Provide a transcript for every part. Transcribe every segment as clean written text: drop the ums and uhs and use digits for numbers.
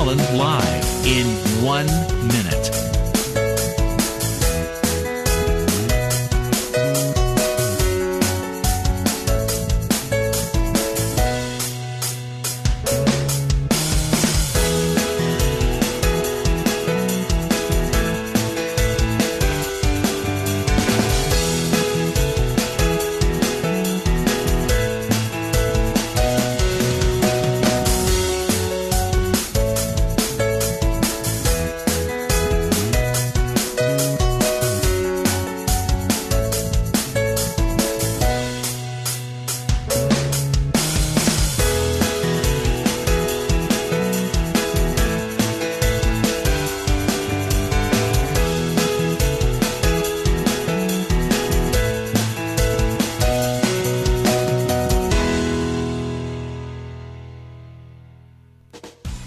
Cullen live in 1 minute.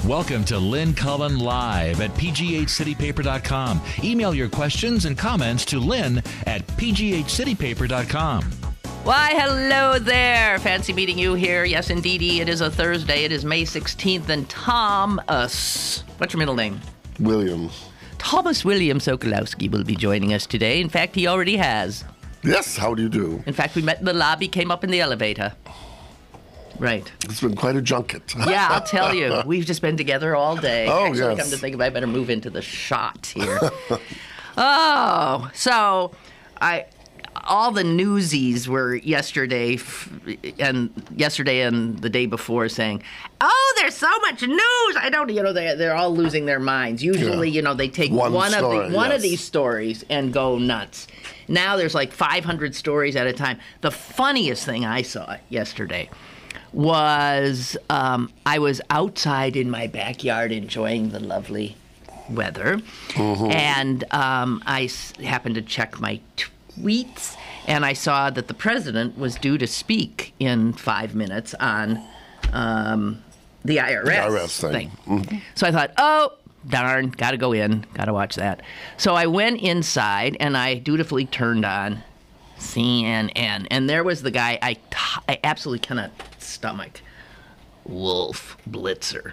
Welcome to Lynn Cullen Live at pghcitypaper.com. Email your questions and comments to lynn at pghcitypaper.com. Why, hello there. Fancy meeting you here. Yes, indeedy. It is a Thursday. It is May 16th. And Thomas, what's your middle name? Williams. Thomas William Sokolowski will be joining us today. In fact, he already has. Yes, how do you do? In fact, we met in the lobby, came up in the elevator. Right. It's been quite a junket. Yeah, I'll tell you. We've just been together all day. Oh, Actually, yes. come to think of it, I better move into the shot here. All the newsies were yesterday and the day before saying, "Oh, there's so much news." I don't, they're all losing their minds. Usually, they take one of these stories and go nuts. Now there's like 500 stories at a time. The funniest thing I saw yesterday was I was outside in my backyard enjoying the lovely weather, and I happened to check my tweets, and I saw that the president was due to speak in 5 minutes on the IRS thing. So I thought, oh, darn, got to go in, got to watch that. So I went inside, and I dutifully turned on CNN, and there was the guy I absolutely cannot stomach, Wolf Blitzer.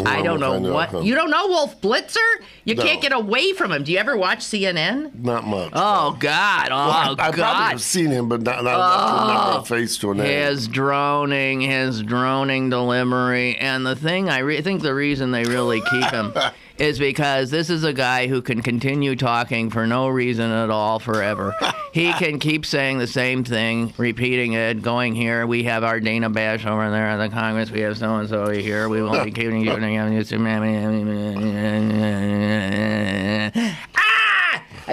I don't know what. You don't know Wolf Blitzer? You can't get away from him. Do you ever watch CNN? Not much. Oh, God. Oh, I God. probably have seen him, but not enough to remember a face to a name. His droning delivery. And the thing, I think the reason they really keep him is because this is a guy who can continue talking for no reason at all forever. He can keep saying the same thing, repeating it, going here. We have our Dana Bash over there in the Congress. We have so-and-so here. We won't be keeping you. I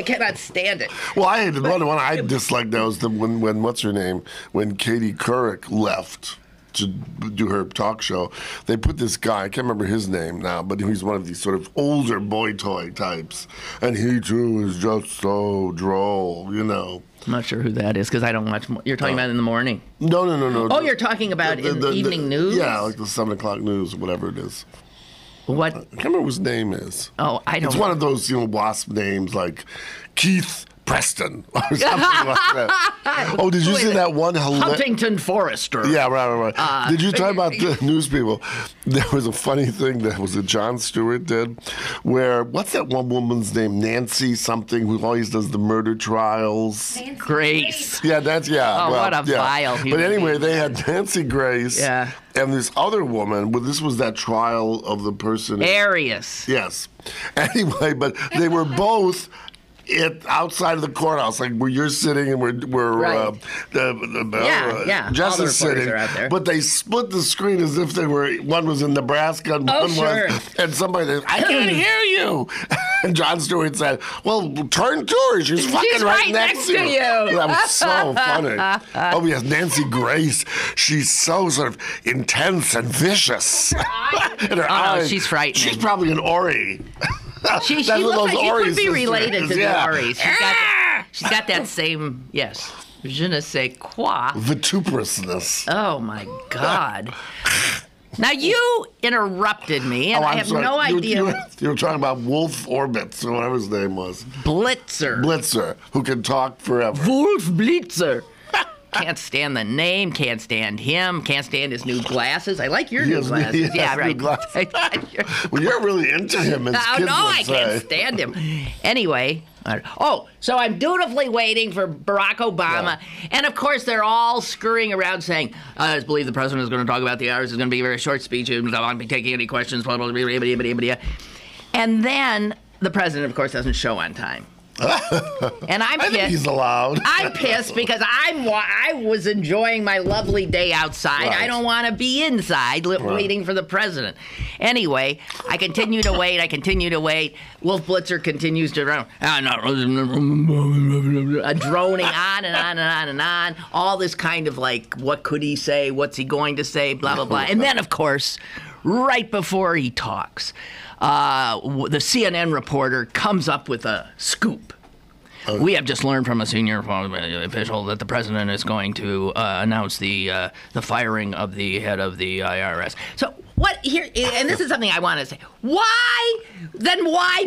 cannot stand it. Well, I hated one I disliked. That was when what's her name? When Katie Couric left to do her talk show, they put this guy, I can't remember his name now, but he's one of these sort of older boy toy types, and he too is just so droll, I'm not sure who that is because I don't watch. You're talking about in the morning? No. Oh, you're talking about in the evening news? Yeah, like the 7 o'clock news or whatever it is. What? I can't remember what his name is. Oh, I don't know. It's one of those, wasp names like Keith Preston or something like that. Oh, did you see that one? Huntington Forrester. Yeah, right. Did you talk about the news people? There was a funny thing that was Jon Stewart did, where, what's that one woman's name? Nancy something, who always does the murder trials. Nancy Grace. Yeah, Oh, what a vile human But anyway, being. they had Nancy Grace. Yeah. And this other woman, this was that trial of the person. Arias. Yes. Anyway, but they were both outside of the courthouse, like where you're sitting and we're right. Jess is sitting, are out there. But they split the screen as if one was in Nebraska and one was, and somebody said, "I can't hear you." And Jon Stewart said, "Well, turn to her. She's fucking right next to you." That was so funny. Oh yes, Nancy Grace. She's so sort of intense and vicious. In her eyes. She's frightening. She's probably an Ori. She looks like she could be related to the Auries. She's got that same, yes, je ne sais quoi. Vituperousness. Oh, my God. Now, you interrupted me, and I have no idea. You were talking about Wolf Orbitz, or whatever his name was. Blitzer, who can talk forever. Wolf Blitzer. Can't stand the name. Can't stand him. Can't stand his new glasses. I like your new glasses. Yeah, right. Well, you're really into him. I can't stand him. Anyway. So I'm dutifully waiting for Barack Obama. Yeah. And, of course, they're all scurrying around saying, I believe the president is going to talk about the hours. It's going to be a very short speech. I'm not going to be taking any questions. Blah, blah, blah, blah, blah, blah. And then the president, of course, doesn't show on time. And I'm pissed. I think he's allowed. I'm pissed because I was enjoying my lovely day outside. Right. I don't want to be inside waiting for the president. Anyway, I continue to wait. Wolf Blitzer continues to droning on and on. All this kind of like, what could he say? What's he going to say? Blah, blah, blah. And then, of course, right before he talks, the CNN reporter comes up with a scoop. We have just learned from a senior official that the president is going to announce the firing of the head of the IRS. So what here? And this is something I want to say. Why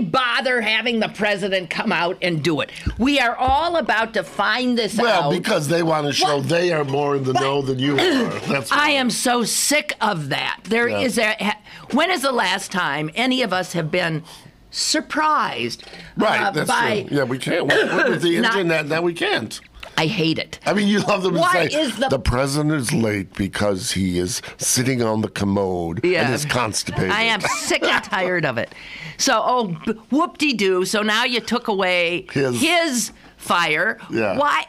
bother having the president come out and do it? We are all about to find this out. Well, because they want to show they are more in the know than you are. That's I am so sick of that. When is the last time any of us have been surprised that's by... true. Yeah, we can't. With the internet, now we can't. I hate it. I mean, you love them to say, the president is late because he is sitting on the commode and is constipated. I am sick and tired of it. So, whoop-de-doo. So now you took away his fire. Yeah. Why...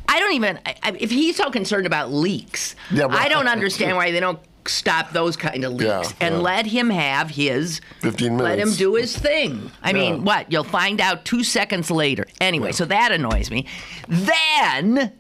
I don't even... If he's so concerned about leaks, I don't understand why they don't stop those kind of leaks and let him have his 15 minutes. Let him do his thing. I mean, what? You'll find out 2 seconds later. Anyway, so that annoys me. Then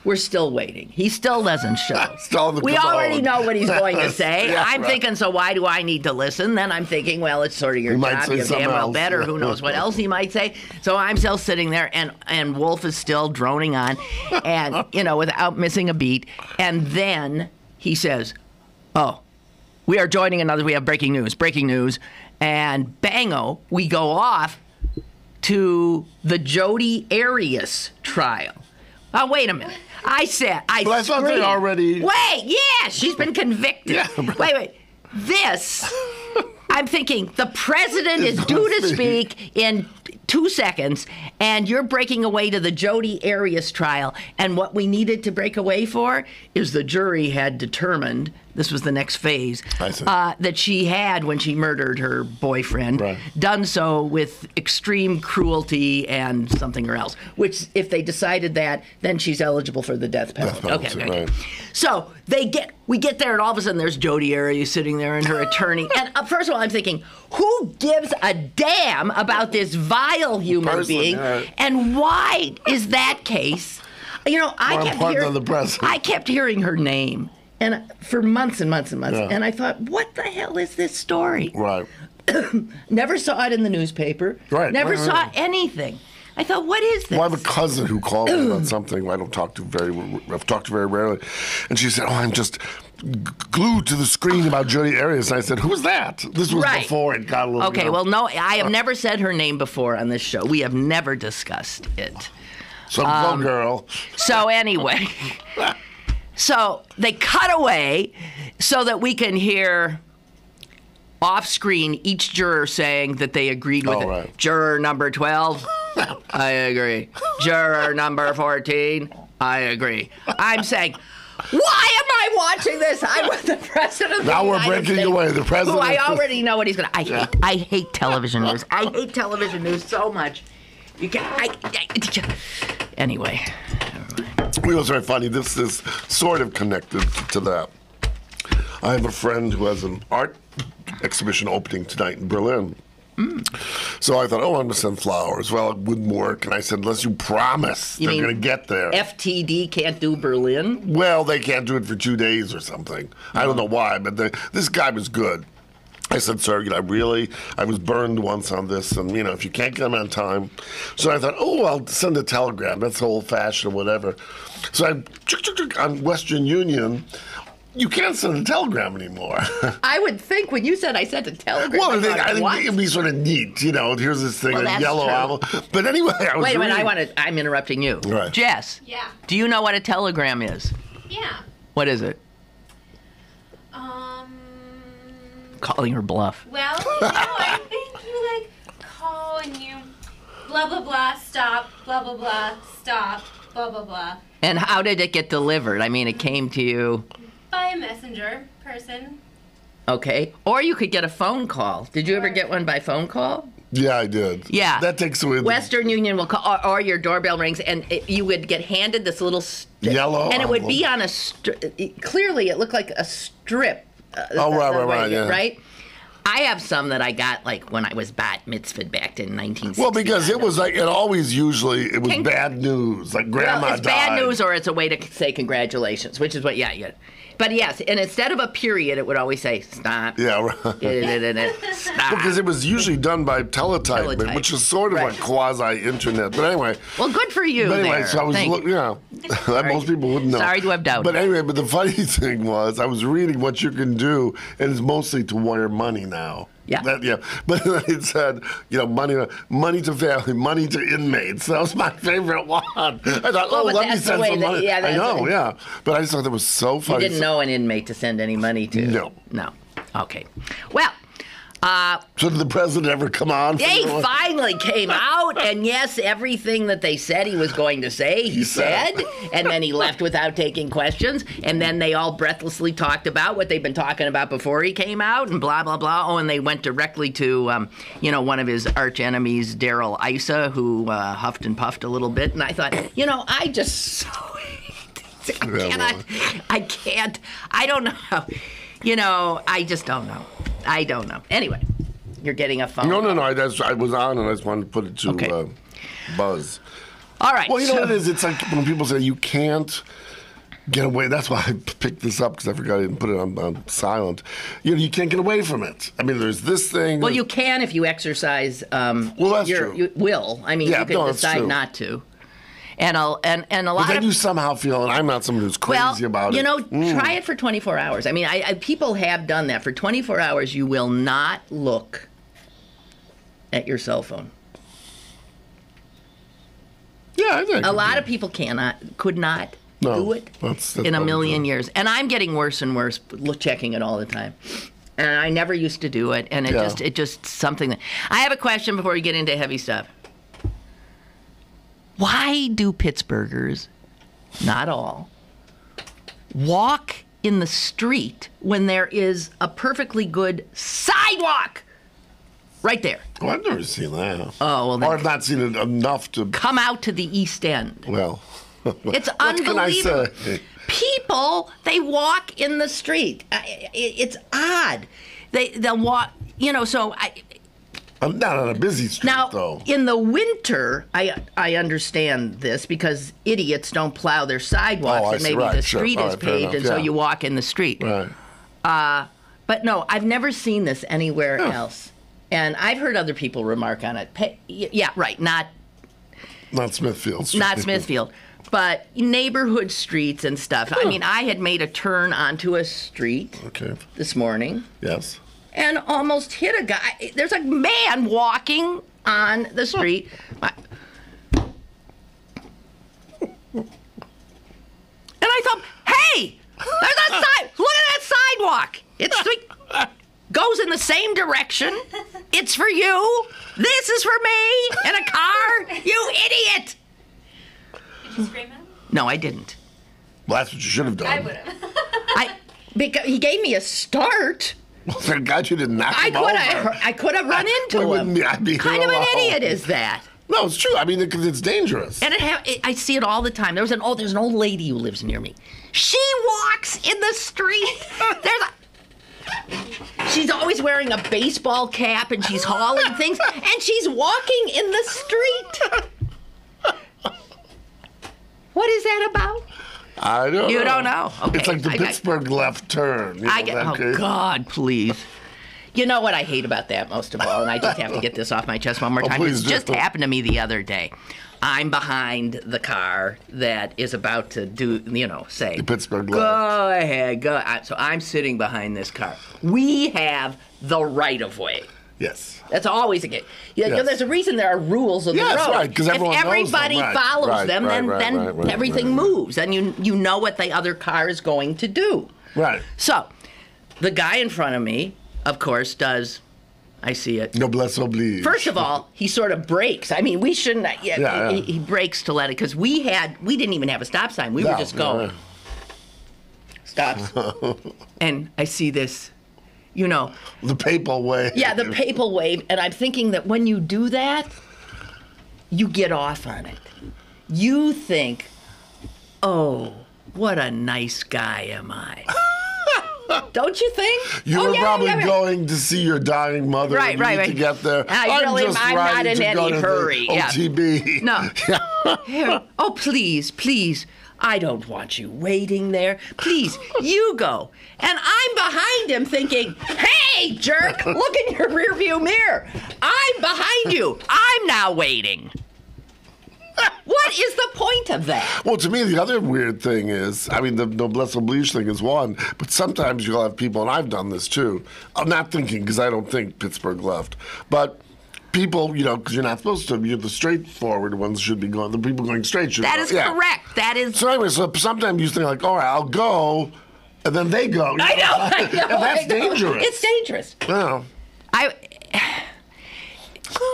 we're still waiting. He still doesn't show. We already know what he's going to say. I'm thinking, so why do I need to listen? Then I'm thinking, well, it's sort of your job. You're damn well better. Who knows what else he might say? So I'm still sitting there, and Wolf is still droning on, and without missing a beat. And then he says, we are joining we have breaking news. And bango, we go off to the Jodi Arias trial. Oh, wait a minute. I thought they already... Wait, she's been convicted. Yeah, wait. This, I'm thinking, the president is due to speak in 2 seconds, and you're breaking away to the Jodi Arias trial. And what we needed to break away for is the jury had determined, this was the next phase, that she had, when she murdered her boyfriend, done so with extreme cruelty and something or else. Which, if they decided that, then she's eligible for the death penalty. Okay. So we get there, and all of a sudden there's Jodi Arias sitting there and her attorney. And first of all, I'm thinking, who gives a damn about this vile human being? And why is that case? I kept hearing her name. And for months and months and months. Yeah. And I thought, what the hell is this story? Right. Never saw it in the newspaper. Right. Never saw anything. I thought, what is this? Well, I have a cousin who called me about something I've talked to very rarely. And she said, I'm just glued to the screen about Jodi Arias. And I said, who's that? This was before it got a little... Okay, well, no, I have never said her name before on this show. We have never discussed it. So, go girl. So, anyway... So they cut away so that we can hear off screen each juror saying that they agreed with it. Right. Juror number 12, I agree. Juror number 14, I agree. I'm saying, why am I watching this? I want the president of the United United States. Now we're breaking away. The president. Who I already know what he's going to... I hate television news. I hate television news so much. You can Anyway... It was very funny. This is sort of connected to that. I have a friend who has an art exhibition opening tonight in Berlin. So I thought, I'm going to send flowers. Well, it wouldn't work. And I said, unless you promise they're going to get there. FTD can't do Berlin? Well, they can't do it for 2 days or something. I don't know why, but this guy was good. I said, sir, I was burned once on this, and, if you can't come on time. So I thought, I'll send a telegram. That's old-fashioned or whatever. So on Western Union, You can't send a telegram anymore. I would think when you said I sent a telegram. Well, I think it'd be sort of neat, Here's this thing, a yellow envelope. But anyway, Wait a minute, I'm interrupting you. Right. Jess. Yeah. Do you know what a telegram is? Yeah. What is it? Calling her bluff. Well, I think you call and you blah blah blah stop blah blah blah stop blah blah blah. And how did it get delivered? I mean, it came to you by a messenger person. Okay. Or you could get a phone call. Did you ever get one by phone call? Yeah, I did. Yeah. That takes away Western Union will call, or your doorbell rings, and you would get handed this little yellow, and it would be on a clearly it looked like a strip. Right, yeah. Right? I have some that I got when I was bat mitzvahed back in 1960. Well, because it was it always usually was bad news, grandma it's died. Bad news, or it's a way to say congratulations, which is what, yeah. But yes, and instead of a period, it would always say stop. Yeah, right. Stop. Because it was usually done by teletype. Which is sort of like quasi-internet. But anyway. Well, good for you. But anyway, there. so I was most people wouldn't know. Sorry to have doubted. But anyway, the funny thing was, I was reading what you can do, and it's mostly to wire money now. Yeah. But it said, money to family, money to inmates. That was my favorite one. I thought, let me send some money. I know, yeah. But I just thought that was so funny. You didn't know an inmate to send any money to? No. Okay. Well. So did the president ever come on? He finally came out, and yes, everything that they said he was going to say, he said. And then he left without taking questions. And then they all breathlessly talked about what they've been talking about before he came out, and blah, blah, blah. Oh, and they went directly to, one of his arch enemies, Darrell Issa, who huffed and puffed a little bit. And I thought, I just so hate I can't. I don't know. I just don't know. I don't know. Anyway, you're getting a phone. No. I was on, and I just wanted to put it to buzz. All right. Well, what it is? It's like when people say you can't get away. That's why I picked this up, because I forgot I didn't put it on silent. You can't get away from it. I mean, there's this thing. Well, you can if you exercise that's your true. Will. I mean, you can decide not to. And a lot but then you somehow feel, and I'm not someone who's crazy about it. Try it for 24 hours. I mean, people have done that. For 24 hours, you will not look at your cell phone. Yeah, I think a lot of people could not do it that's in a million years. And I'm getting worse and worse checking it all the time. And I never used to do it, and it just something that I have a question before we get into heavy stuff. Why do Pittsburghers, not all, walk in the street when there is a perfectly good sidewalk right there? Oh, I've never seen that. Oh, well, or I've not seen it enough to come out to the East End. Well, it's unbelievable. What can I say? People, they walk in the street. It's odd. They'll walk. So I'm not on a busy street, though. In the winter, I understand this because idiots don't plow their sidewalks, and maybe the street is paved, and so you walk in the street. Right. But no, I've never seen this anywhere else, and I've heard other people remark on it. Yeah, right. Not Smithfield. Not Smithfield, but neighborhood streets and stuff. I mean, I had made a turn onto a street this morning. Yes. And almost hit a guy. There's a man walking on the street. And I thought, hey, there's a side. Look at that sidewalk. It goes in the same direction. It's for you. This is for me in a car. You idiot. Did you scream at him? No, I didn't. Well, that's what you should have done. I would have. Because he gave me a start. Well, thank God you didn't knock him over. I could have run into him. I'd be kind of an idiot is that? No, it's true. I mean, because it's dangerous. And I see it all the time. There's an old lady who lives near me. She walks in the street. She's always wearing a baseball cap, and she's hauling things, and she's walking in the street. What is that about? I don't know. You don't know? Okay. It's like the Pittsburgh left turn. God, please. You know what I hate about that most of all, and I just have to get this off my chest one more time. Please It just happened to me the other day. I'm behind the car that is about to do, say, the Pittsburgh go left. ahead, go. So I'm sitting behind this car. We have the right of way. Yes. That's always a case. Yes. There's a reason there are rules of the road. Right, because everyone if everybody knows them. follows them, then everything moves, and you know what the other car is going to do. Right. So, the guy in front of me, of course, does. I see it. Noblesse oblige. First of all, he sort of brakes. I mean, we shouldn't. He brakes to let it, because we didn't even have a stop sign. We were just going. Stops. And I see this, the papal wave. Yeah, the papal wave. And I'm thinking that when you do that, you get off on it. You think, oh, what a nice guy am I. Don't you think? You were probably going to see your dying mother. Right. To get there. I'm not in any hurry. OTB. No. Here. Oh, please. I don't want you waiting there. Please, you go. And I'm behind him thinking, hey, jerk, look in your rearview mirror. I'm behind you. I'm now waiting. What is the point of that? Well, to me, the other weird thing is, the noblesse oblige thing is one, but sometimes you'll have people, and I've done this too. I'm not thinking, because I don't think Pittsburgh left, but people, because you're not supposed to. The straightforward ones should be going. The people going straight should. That is correct. That is. So anyway, sometimes you think like, all right, I'll go, and then they go. I know. And that's dangerous. It's dangerous. Yeah.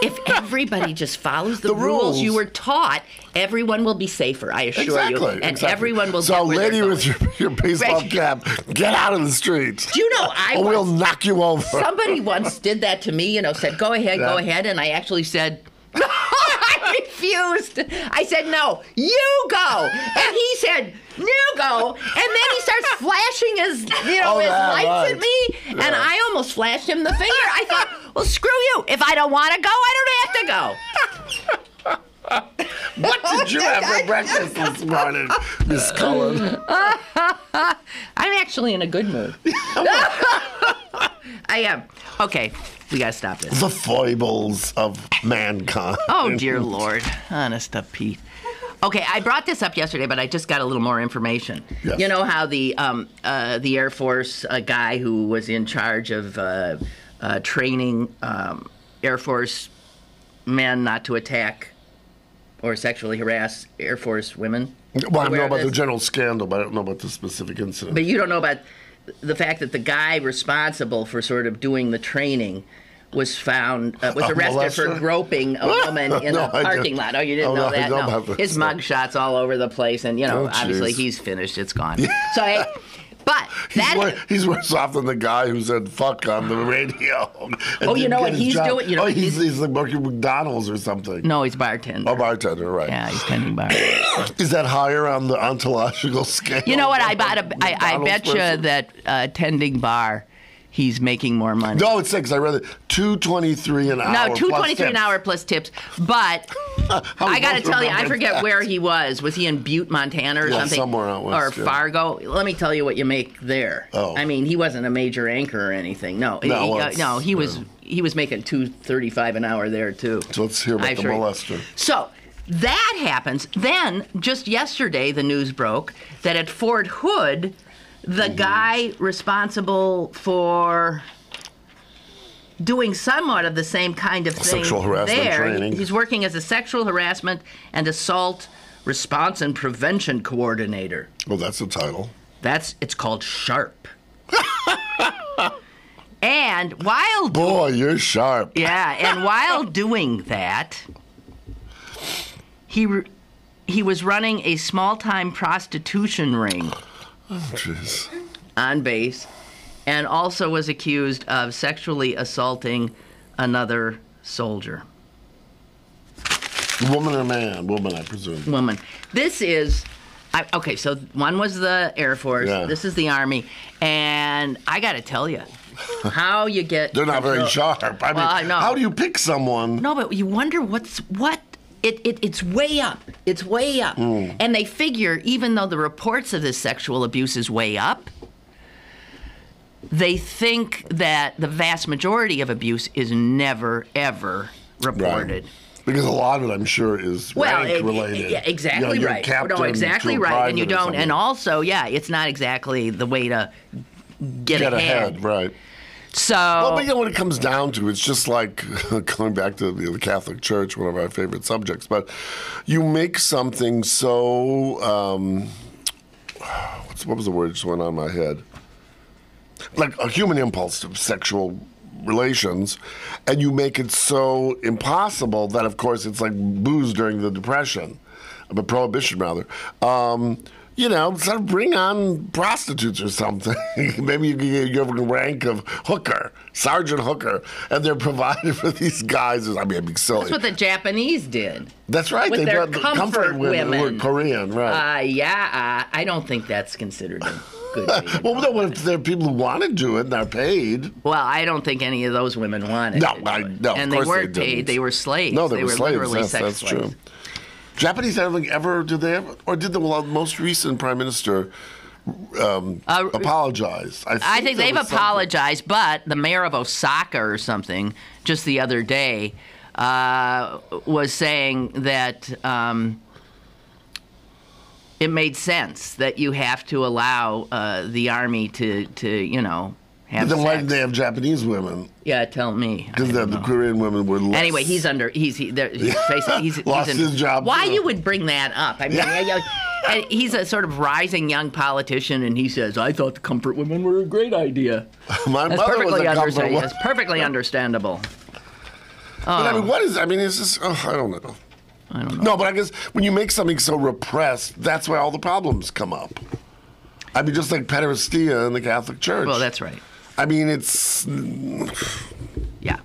If everybody just follows the rules you were taught, everyone will be safer, I assure you. And everyone will get where lady with your baseball cap, get out of the street. Do you know, we'll knock you over. Somebody once did that to me, said, go ahead. And I actually said, I refused. I said, no, you go. And he said, you go. And then he starts flashing his lights at me. Yeah. And I almost flashed him the finger. I thought, well, screw you. If I don't want to go, I don't have to go. What did you have for breakfast this morning, Miss Cullen? I'm actually in a good mood. I am. Okay, we got to stop this. The foibles of mankind. Oh, dear Lord. Honest to Pete. Okay, I brought this up yesterday, but I just got a little more information. Yes. You know how the Air Force guy who was in charge of training Air Force men not to attack or sexually harass Air Force women? Well, I know about the general scandal, but I don't know about the specific incident. But you don't know about the fact that the guy responsible for sort of doing the training was arrested for groping a woman in a parking lot. Oh, you didn't know that? No. His mugshot's all over the place, and obviously he's finished. It's gone. So, but he's worse off than the guy who said "fuck" on the radio. Oh, you know what he's doing? He's like working McDonald's or something. No, he's bartender. Oh, bartender, right? Yeah, he's tending bar. Is that higher on the ontological scale? You know what? I bet you that tending bar, he's making more money. No, it's because I read it. $2.23 an hour. No, $2.23 an hour plus tips. But I got to tell you, I forget where he was. Was he in Butte, Montana, or something? Somewhere out west. Or Fargo? Let me tell you what you make there. Oh. I mean, he wasn't a major anchor or anything. No, he was making $2.35 an hour there too. So let's hear about the molester. So that happens. Then just yesterday, the news broke that at Fort Hood, the guy responsible for doing somewhat of the same kind of thing sexual harassment training. He's working as a sexual harassment and assault response and prevention coordinator. Well, that's the title. It's called SHARP. And while you're sharp. Yeah, and while doing that, he was running a small-time prostitution ring. Oh, jeez. On base, and also was accused of sexually assaulting another soldier. Woman or man? Woman, I presume. Woman. This is... okay, so one was the Air Force. Yeah. This is the Army. And I got to tell you, how you get... They're not very sharp. I know. How do you pick someone? No, but you wonder what... It's way up. It's way up. Mm. And they figure, even though the reports of this sexual abuse is way up, they think that the vast majority of abuse is never, ever reported. Right. Because a lot of it, I'm sure, is rank related. Yeah, exactly right. No, exactly right. And you don't. And also, it's not exactly the way to get ahead. Right. So, but when it comes down to it, it's just like going back to the Catholic Church, one of our favorite subjects. But you make something so, what was the word that just went on my head? Like a human impulse to sexual relations, and you make it so impossible that, of course, it's like booze during the Depression, but Prohibition rather. Sort of bring on prostitutes or something. Maybe you have a rank of hooker, Sergeant Hooker, and they're provided for these guys. I mean, it'd be silly. That's what the Japanese did. That's right. With they their brought the comfort women who were Korean, right? I don't think that's considered a good deed. Well, no, if there are people who want to do it and are paid. Well, I don't think any of those women wanted No, to. And they weren't paid. They were slaves. No, they were slaves. Literally sex slaves. True. Japanese did they ever, or did the most recent prime minister apologize? I think they've apologized, but the mayor of Osaka or something just the other day was saying that it made sense that you have to allow the army to have then sex. why did they have Japanese women? Yeah, tell me. Because the Korean women were less. Anyway, he's lost his job. Why too. You would bring that up? I mean, and he's a sort of rising young politician, and he says, "I thought the comfort women were a great idea." My mother was a comfort woman. It's perfectly understandable. But I mean, is this? I don't know. No, but I guess when you make something so repressed, that's why all the problems come up. I mean, just like pederastia in the Catholic Church. Well, that's right. I mean, it's... Yeah.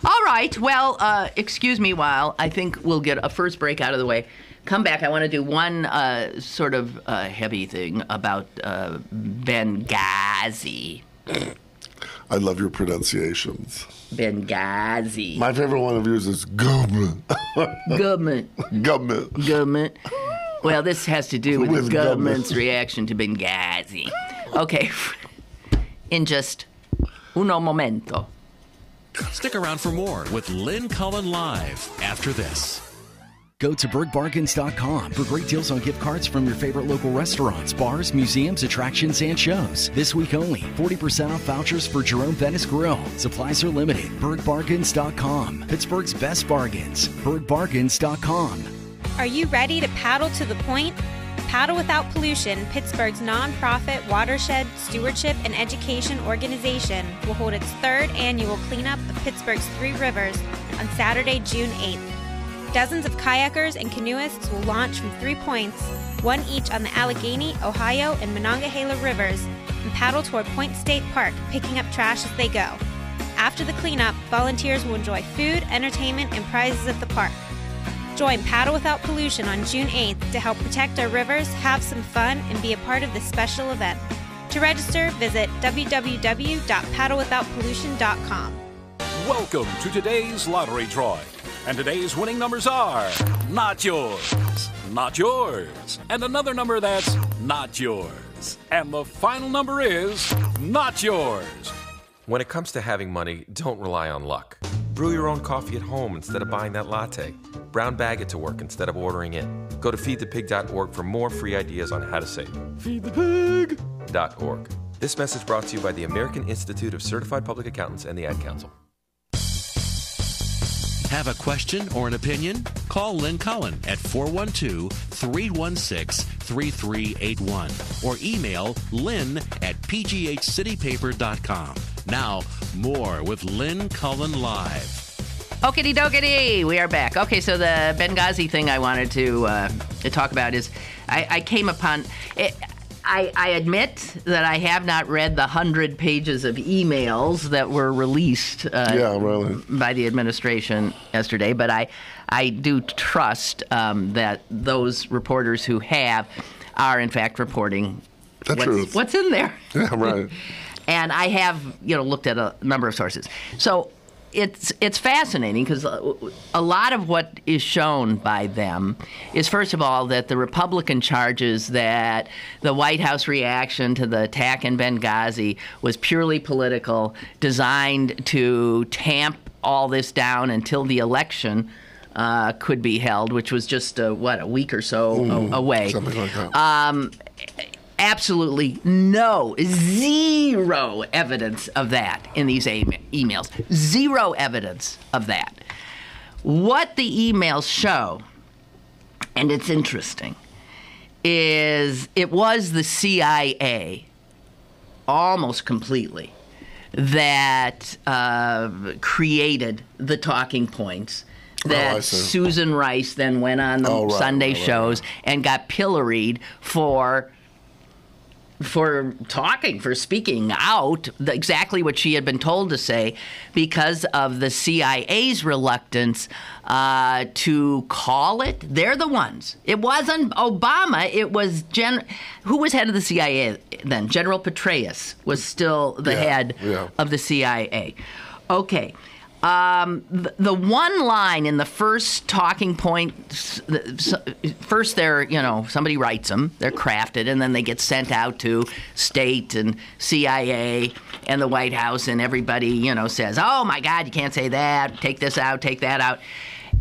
All right. Well, excuse me while I think we'll get a first break out of the way. Come back. I want to do one sort of heavy thing about Benghazi. I love your pronunciations. Benghazi. My favorite one of yours is government. Government. Well, this has to do with the government's reaction to Benghazi. Okay. In just uno momento. Stick around for more with Lynn Cullen Live after this. Go to BergBargains.com for great deals on gift cards from your favorite local restaurants, bars, museums, attractions, and shows. This week only, 40% off vouchers for Jerome Venice Grill. Supplies are limited. BergBargains.com. Pittsburgh's best bargains. BergBargains.com. Are you ready to paddle to the point? Paddle Without Pollution, Pittsburgh's nonprofit watershed stewardship and education organization, will hold its third annual cleanup of Pittsburgh's 3 rivers on Saturday, June 8th. Dozens of kayakers and canoeists will launch from 3 points, one each on the Allegheny, Ohio, and Monongahela rivers, and paddle toward Point State Park, picking up trash as they go. After the cleanup, volunteers will enjoy food, entertainment, and prizes at the park. Join Paddle Without Pollution on June 8th to help protect our rivers, have some fun, and be a part of this special event. To register, visit www.paddlewithoutpollution.com. Welcome to today's lottery drawing. And today's winning numbers are not yours, not yours, and another number that's not yours. And the final number is not yours. When it comes to having money, don't rely on luck. Brew your own coffee at home instead of buying that latte. Brown bag it to work instead of ordering it. Go to feedthepig.org for more free ideas on how to save. Feedthepig.org. This message brought to you by the American Institute of Certified Public Accountants and the Ad Council. Have a question or an opinion? Call Lynn Cullen at 412-316-3381 or email lynn@pghcitypaper.com. Now, more with Lynn Cullen Live. Okidy dokity, we are back. Okay, so the Benghazi thing I wanted to talk about is I came upon it. I admit that I have not read the 100 pages of emails that were released by the administration yesterday, but I do trust that those reporters who have are, in fact, reporting what's in there. Yeah, right. And I have, looked at a number of sources. So it's fascinating because a lot of what is shown by them is, first of all, that the Republican charges that the White House reaction to the attack in Benghazi was purely political, designed to tamp all this down until the election could be held, which was just, a week or so away. Something like that. Absolutely zero evidence of that in these emails. Zero evidence of that. What the emails show, and it's interesting, is it was the CIA almost completely that created the talking points that Susan Rice then went on the Sunday shows and got pilloried for talking, for speaking out exactly what she had been told to say, because of the CIA's reluctance to call it. They're the ones. It wasn't Obama. It was who was head of the CIA then? General Petraeus was still the head of the CIA. Okay. The one line in the first talking point, first they're, somebody writes them, they're crafted, and then they get sent out to state and CIA and the White House, and everybody, says, oh my God, you can't say that, take this out, take that out.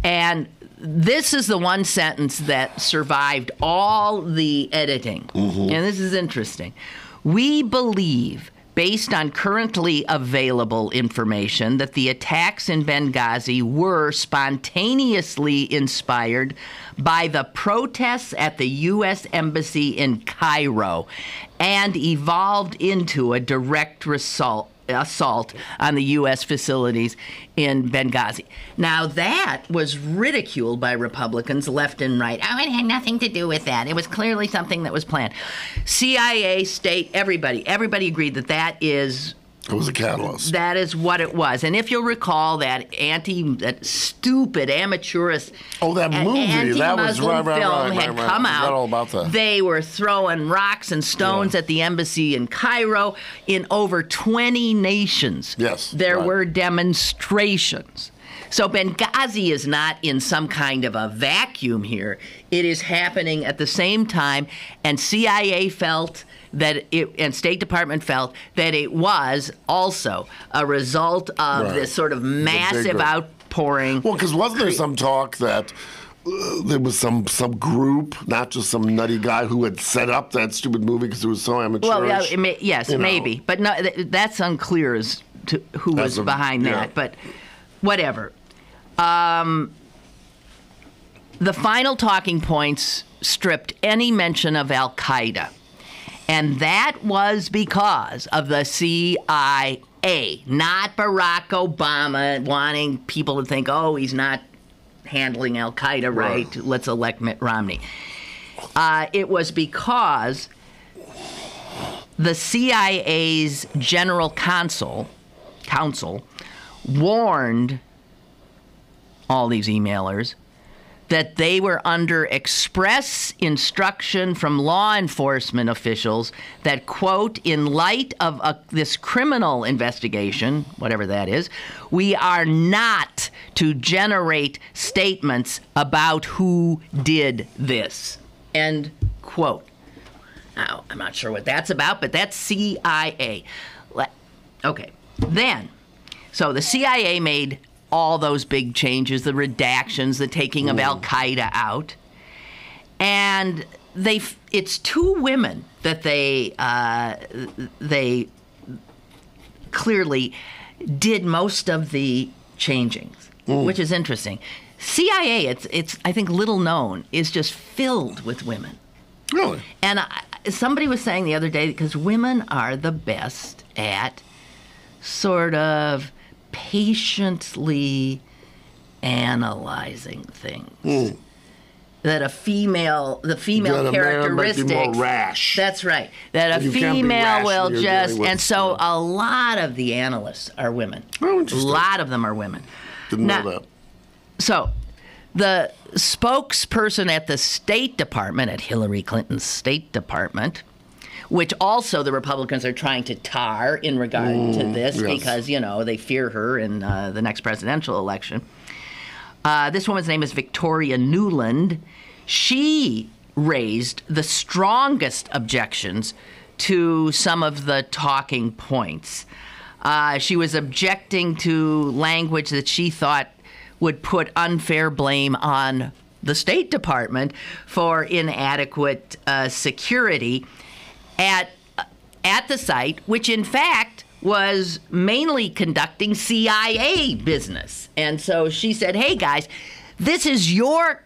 And this is the one sentence that survived all the editing. And this is interesting. We believe, based on currently available information, that the attacks in Benghazi were spontaneously inspired by the protests at the U.S. Embassy in Cairo and evolved into a direct assault on the U.S. facilities in Benghazi. Now, that was ridiculed by Republicans left and right. Oh, it had nothing to do with that. It was clearly something that was planned. CIA, state, everybody agreed that is... It was a catalyst. That is what it was. And if you'll recall that stupid amateurist that movie, that was film had come out. All about that. They were throwing rocks and stones at the embassy in Cairo. In over 20 nations, there were demonstrations. So Benghazi is not in some kind of a vacuum here. It is happening at the same time, and CIA felt that and State Department felt that it was also a result of this sort of massive outpouring. Well, because wasn't there some talk that there was some group, not just some nutty guy who had set up that stupid movie because it was so amateurish? Well, yes, maybe. But no, that's unclear as to who was behind that. But whatever. The final talking points stripped any mention of Al-Qaeda. And that was because of the CIA, not Barack Obama wanting people to think, oh, he's not handling Al-Qaeda right. Let's elect Mitt Romney. It was because the CIA's general counsel warned all these emailers that they were under express instruction from law enforcement officials that, quote, in light of this criminal investigation, whatever that is, we are not to generate statements about who did this, end quote. Now, I'm not sure what that's about, but that's CIA. Okay, then, so the CIA made all those big changes, the redactions, the taking of Al-Qaeda out. And it's two women that they clearly did most of the changings, which is interesting. CIA, it's I think little known, is just filled with women. Really? And somebody was saying the other day, because women are the best at sort of patiently analyzing things. That the female characteristics. Man might be more rash. That's right. That a female will just, and so a lot of the analysts are women. Oh, a lot of them are women. Didn't know that. So, the spokesperson at the State Department, at Hillary Clinton's State Department, which also the Republicans are trying to tar in regard to this because, they fear her in the next presidential election. This woman's name is Victoria Nuland. She raised the strongest objections to some of the talking points. She was objecting to language that she thought would put unfair blame on the State Department for inadequate security at the site, which in fact was mainly conducting CIA business. And so she said, hey guys, this is your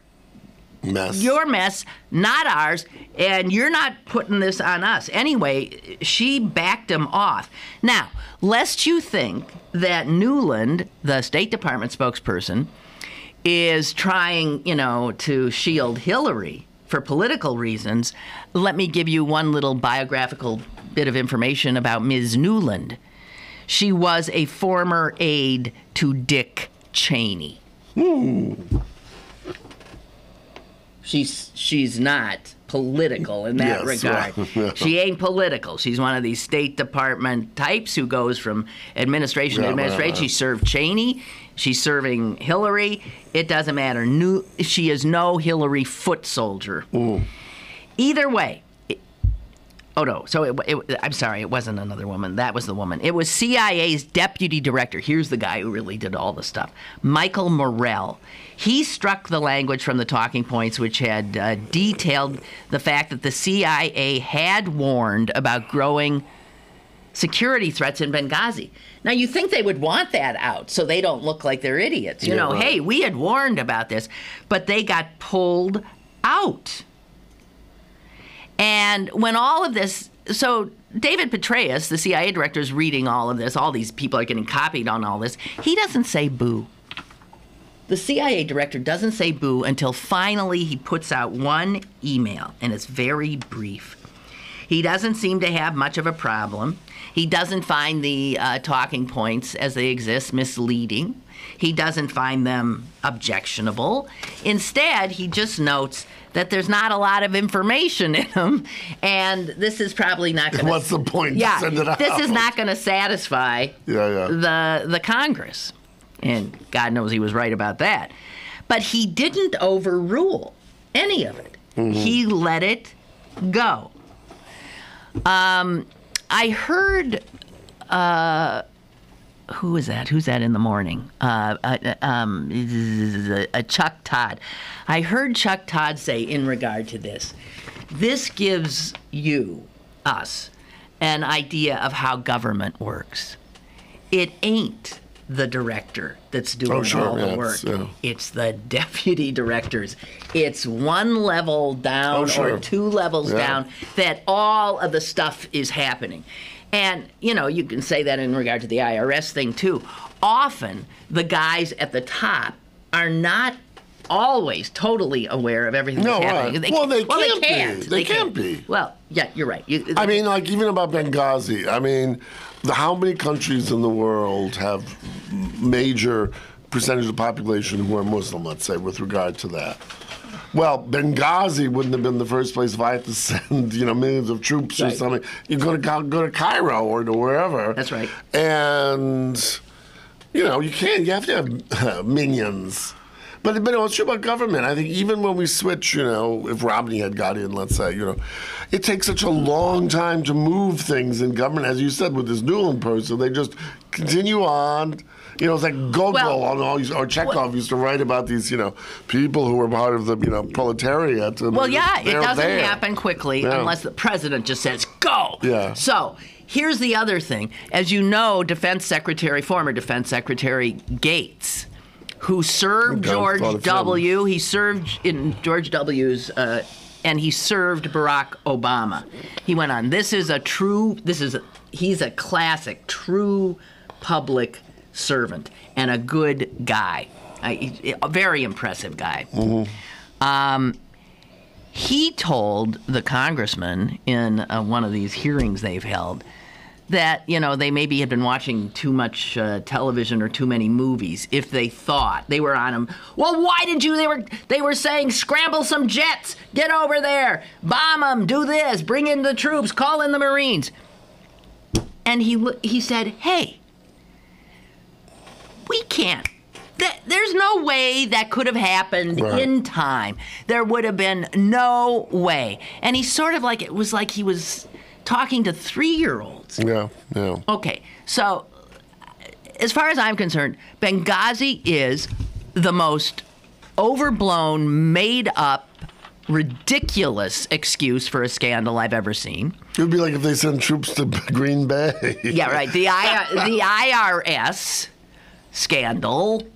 mess, not ours, and you're not putting this on us. Anyway, she backed him off. Now, lest you think that Nuland, the State Department spokesperson, is trying, to shield Hillary for political reasons, let me give you one little biographical bit of information about Ms. Nuland. She was a former aide to Dick Cheney. She's not political in that regard. Well, she ain't political. She's one of these State Department types who goes from administration to administration. She served Cheney. She's serving Hillary. It doesn't matter. She is no Hillary foot soldier. Either way. I'm sorry, it wasn't another woman. That was the woman. It was CIA's deputy director. Here's the guy who really did all the stuff. Michael Morrell. He struck the language from the talking points, which had detailed the fact that the CIA had warned about growing security threats in Benghazi. Now, you think they would want that out so they don't look like they're idiots. Hey, we had warned about this, but they got pulled out. And when all of this, so David Petraeus, the CIA director, is reading all of this. All these people are getting copied on all this. He doesn't say boo. The CIA director doesn't say boo until finally he puts out one email, and it's very brief. He doesn't seem to have much of a problem. He doesn't find the talking points as they exist misleading. He doesn't find them objectionable. Instead, he just notes that there's not a lot of information in them, and this is probably not going to... What's the point? Yeah, send it out. This is not going to satisfy the Congress. And God knows he was right about that. But he didn't overrule any of it. He let it go. I heard... who is that? Who's that in the morning? Chuck Todd. I heard Chuck Todd say in regard to this gives us, an idea of how government works. It ain't the director that's doing all the work. It's the deputy directors. It's one level down or two levels down that all of the stuff is happening. And, you can say that in regard to the IRS thing, too. Often, the guys at the top are not always totally aware of everything that's happening. They can't. They can't be. Well, yeah, you're right. Even about Benghazi, how many countries in the world have major percentage of the population who are Muslim, let's say, with regard to that? Well, Benghazi wouldn't have been the first place if I had to send, millions of troops or something. You're going to go to Cairo or to wherever. That's right. And, you have to have minions. But it's true about government. I think even when we switch, if Romney had got in, let's say, it takes such a long time to move things in government. As you said, with this Nuland person, they just continue on. It's like Gogol on all these, or Chekhov used to write about these, people who were part of the, proletariat. It doesn't happen quickly unless the president just says, go. Yeah. So here's the other thing. As you know, former Defense Secretary Gates, who served George W. He served in George W.'s, and he served Barack Obama. He went on. He's a classic, true public servant and a good guy, a very impressive guy. He told the congressman in one of these hearings they've held that, they maybe had been watching too much television or too many movies if they thought they were on him. Well, why did you? They were saying, scramble some jets, get over there, bomb them, do this, bring in the troops, call in the Marines. And he said, hey, we can't. There's no way that could have happened in time. There would have been no way. And he sort of it was like he was talking to 3-year-olds. Yeah. Okay, so as far as I'm concerned, Benghazi is the most overblown, made-up, ridiculous excuse for a scandal I've ever seen. It would be like if they sent troops to Green Bay. Yeah, right. The IRS scandal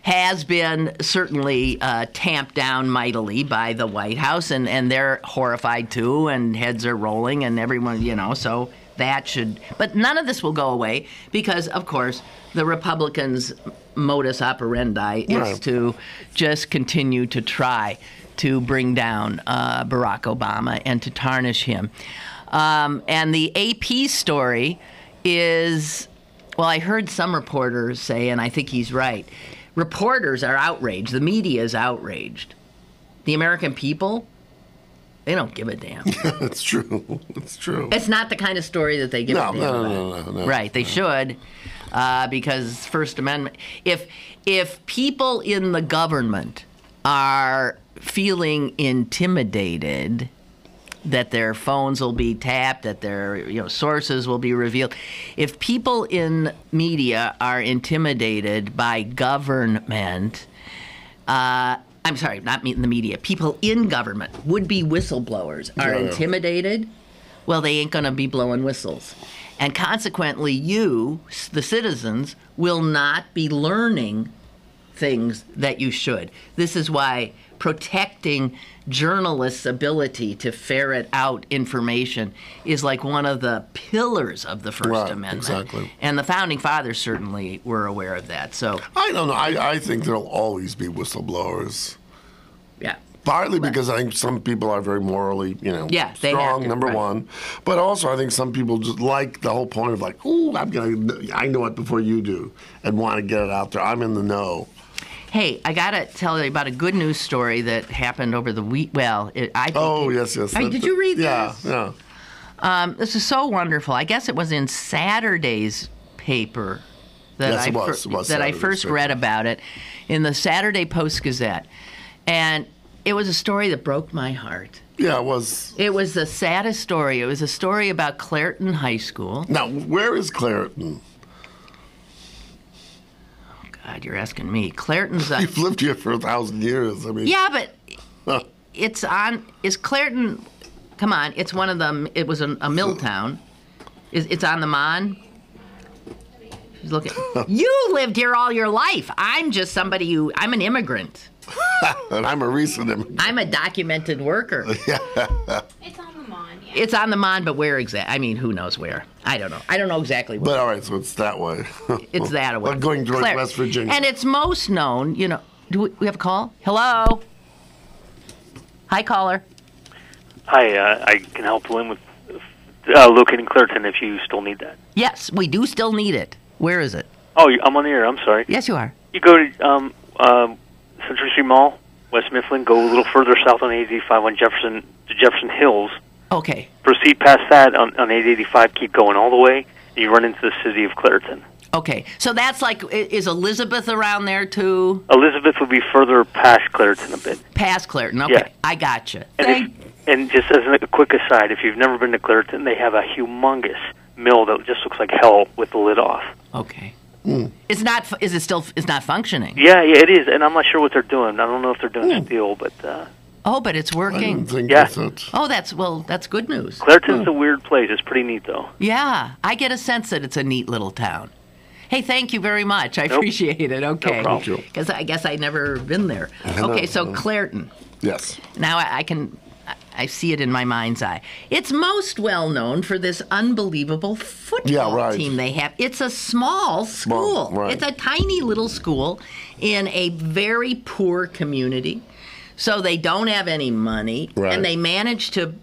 has been certainly tamped down mightily by the White House, and they're horrified too, and heads are rolling, and everyone, so that should... But none of this will go away because, of course, the Republicans' modus operandi is to just continue to try to bring down Barack Obama and to tarnish him. And the AP story is, well, I heard some reporters say, and I think he's right, reporters are outraged. The media is outraged. The American people, they don't give a damn. It's true. It's true. It's not the kind of story that they give a damn about. No. Right, they should, because First Amendment. If people in the government are feeling intimidated that their phones will be tapped, that their sources will be revealed. If people in media are intimidated by government, I'm sorry, not the media, people in government, would-be whistleblowers are intimidated, well, they ain't going to be blowing whistles. And consequently, you, the citizens, will not be learning things that you should. This is why protecting journalists' ability to ferret out information is like one of the pillars of the First Amendment. Exactly. And the Founding Fathers certainly were aware of that. So I don't know. I think there'll always be whistleblowers. Yeah. Partly because I think some people are very morally, strong, number one. But also I think some people just like the whole point of like, ooh, I know it before you do, and want to get it out there. I'm in the know. Hey, I got to tell you about a good news story that happened over the week. Well, yes. Did you read this? Yeah. This is so wonderful. I guess it was in Saturday's paper that I first read about it in the Saturday Post-Gazette. And it was a story that broke my heart. Yeah, it was. It was the saddest story. It was a story about Clairton High School. Now, where is Clairton? God, you're asking me. Clairton's... You've lived here for 1,000 years. I mean... Yeah, but it's on... Is Clairton... Come on, it's one of them... It was a mill town. It's on the Mon. She's looking... You lived here all your life. I'm just somebody who... I'm an immigrant. And I'm a recent immigrant. I'm a documented worker. It's on the Mon, yeah. It's on the Mon, but where exactly? I mean, who knows where? I don't know. I don't know exactly where. But all right, so it's that way. It's that way. Like going towards West Virginia. And it's most known, do we have a call? Hello? Hi, caller. Hi, I can help Lynn with locating Clairton if you still need that. Yes, we do still need it. Where is it? Oh, I'm on the air. I'm sorry. Yes, you are. You go to Century Street Mall, West Mifflin, go a little further south on 885 on Jefferson Hills. Okay. Proceed past that on 885, keep going all the way, and you run into the city of Clairton. Okay. So that's like, is Elizabeth around there too? Elizabeth would be further past Clairton a bit. Past Clairton, okay. Yeah. I gotcha. And just as a quick aside, if you've never been to Clairton, they have a humongous mill that just looks like hell with the lid off. Okay. It's not functioning? Yeah, it is, and I'm not sure what they're doing. I don't know if they're doing steel, but... but it's working. I don't think that's it. Oh, that's good news. Clairton's a weird place. It's pretty neat, though. Yeah, I get a sense that it's a neat little town. Hey, thank you very much. I appreciate it. Okay. No problem. Because I guess I'd never been there. Okay, so Clairton. Yes. Now I see it in my mind's eye. It's most well known for this unbelievable football team they have. It's a small school. Right. It's a tiny little school in a very poor community. So they don't have any money, and they manage to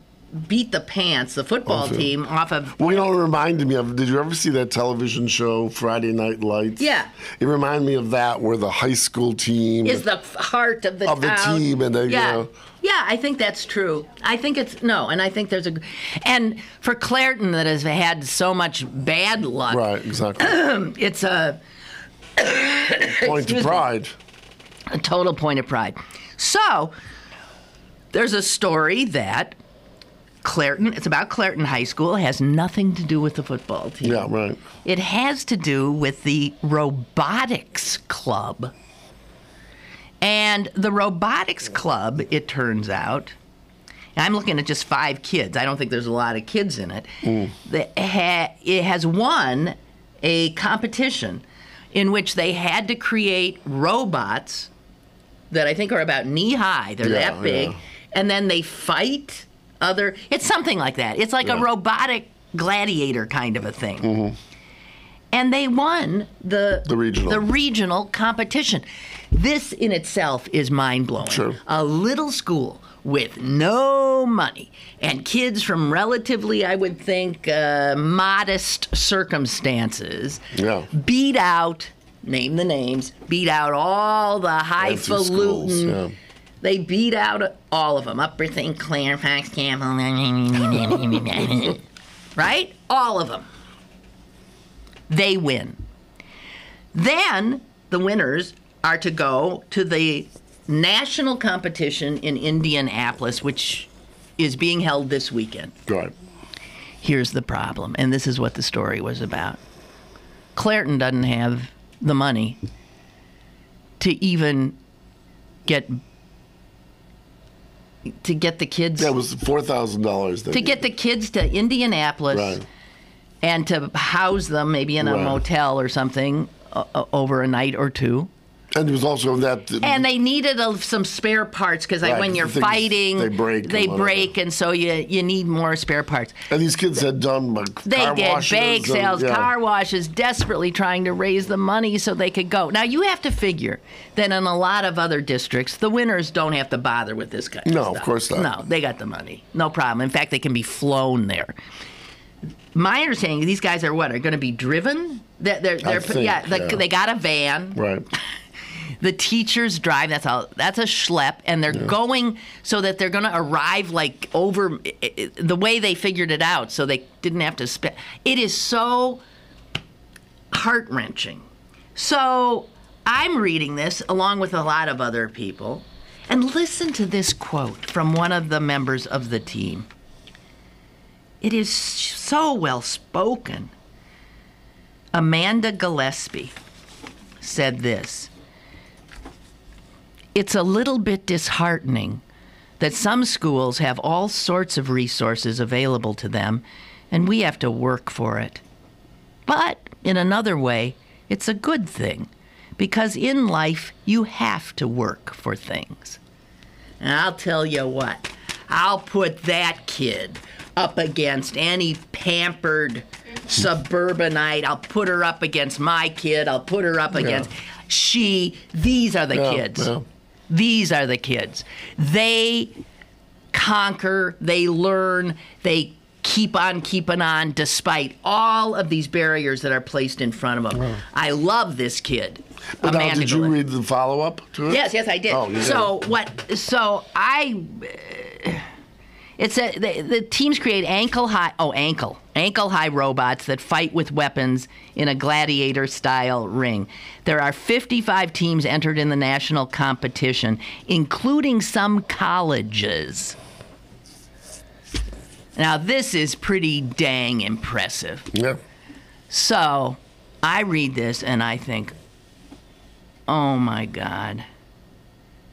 beat the football team off of... Well, it reminded me of, did you ever see that television show, Friday Night Lights? Yeah. It reminded me of that, where the high school team... is the heart of the town. Of the team, and they, Yeah, I think that's true. I think and I think there's and for Clairton that has had so much bad luck. Right, exactly. It's a... point of pride. A total point of pride. So, there's a story that it's about Clairton High School. It has nothing to do with the football team. Yeah, right. It has to do with the robotics club. And the robotics club, it turns out, and I'm looking at just 5 kids. I don't think there's a lot of kids in it. It has won a competition in which they had to create robots that I think are about knee-high. They're that big. And then they fight other... It's something like that. It's like a robotic gladiator kind of a thing. And they won the regional competition. This in itself is mind-blowing. Sure. A little school with no money and kids from relatively, I would think, modest circumstances beat out, name the names, beat out all the highfalutin. They beat out all of them. Upper St. Clair, Fox Campbell, right? All of them. They win. Then the winners are to go to the national competition in Indianapolis, which is being held this weekend. Right. Here's the problem, and this is what the story was about. Clairton doesn't have the money to even get the kids. That was $4,000. To get the kids to Indianapolis. Right. And to house them maybe in a motel or something over a night or two. And there was also that... And they needed some spare parts because when you're fighting, they break, and so you need more spare parts. And these kids had done car They did washes bake sales, car washes, desperately trying to raise the money so they could go. Now, you have to figure that in a lot of other districts, the winners don't have to bother with this kind of stuff. No, of course not. No, they got the money. No problem. In fact, they can be flown there. My understanding, these guys are going to be driven? They got a van. Right. The teachers drive. That's a schlep, and they're going so that they're going to arrive like over the way they figured it out, so they didn't have to spend. It is so heart-wrenching. So I'm reading this along with a lot of other people, and listen to this quote from one of the members of the team. It is so well spoken. Amanda Gillespie said this. It's a little bit disheartening that some schools have all sorts of resources available to them, and we have to work for it. But in another way, it's a good thing, because in life, you have to work for things. And I'll tell you what, I'll put that kid up against any pampered suburbanite. I'll put her up against my kid. I'll put her up against these are the kids. Yeah. These are the kids. They conquer, they learn, they keep on keeping on despite all of these barriers that are placed in front of them. Oh. I love this kid. But now, did you read the follow-up to it? Yes, I did. Oh, you did. It's the teams create ankle-high robots that fight with weapons in a gladiator-style ring. There are 55 teams entered in the national competition, including some colleges. Now, this is pretty dang impressive. Yeah. So, I read this and I think, oh my God.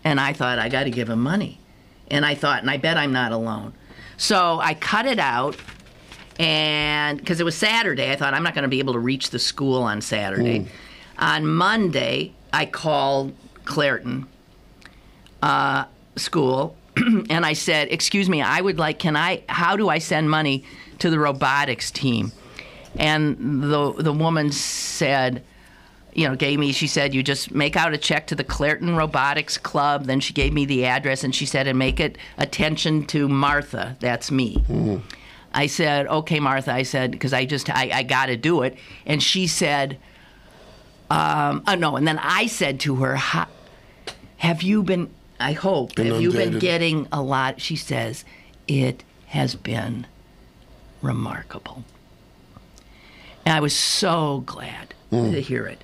And I thought, I got to give him money. And I thought, and I bet I'm not alone. So I cut it out, and because it was Saturday, I thought I'm not going to be able to reach the school on Saturday. On Monday, I called Clairton School, and I said, excuse me, how do I send money to the robotics team? And the woman said, she said, you just make out a check to the Clairton Robotics Club. Then she gave me the address, and she said, and make it attention to Martha. That's me. Mm-hmm. I said, okay, Martha. I said, because I got to do it. And she said, no. And then I said to her, have you been getting a lot? She says, it has been remarkable. And I was so glad to hear it.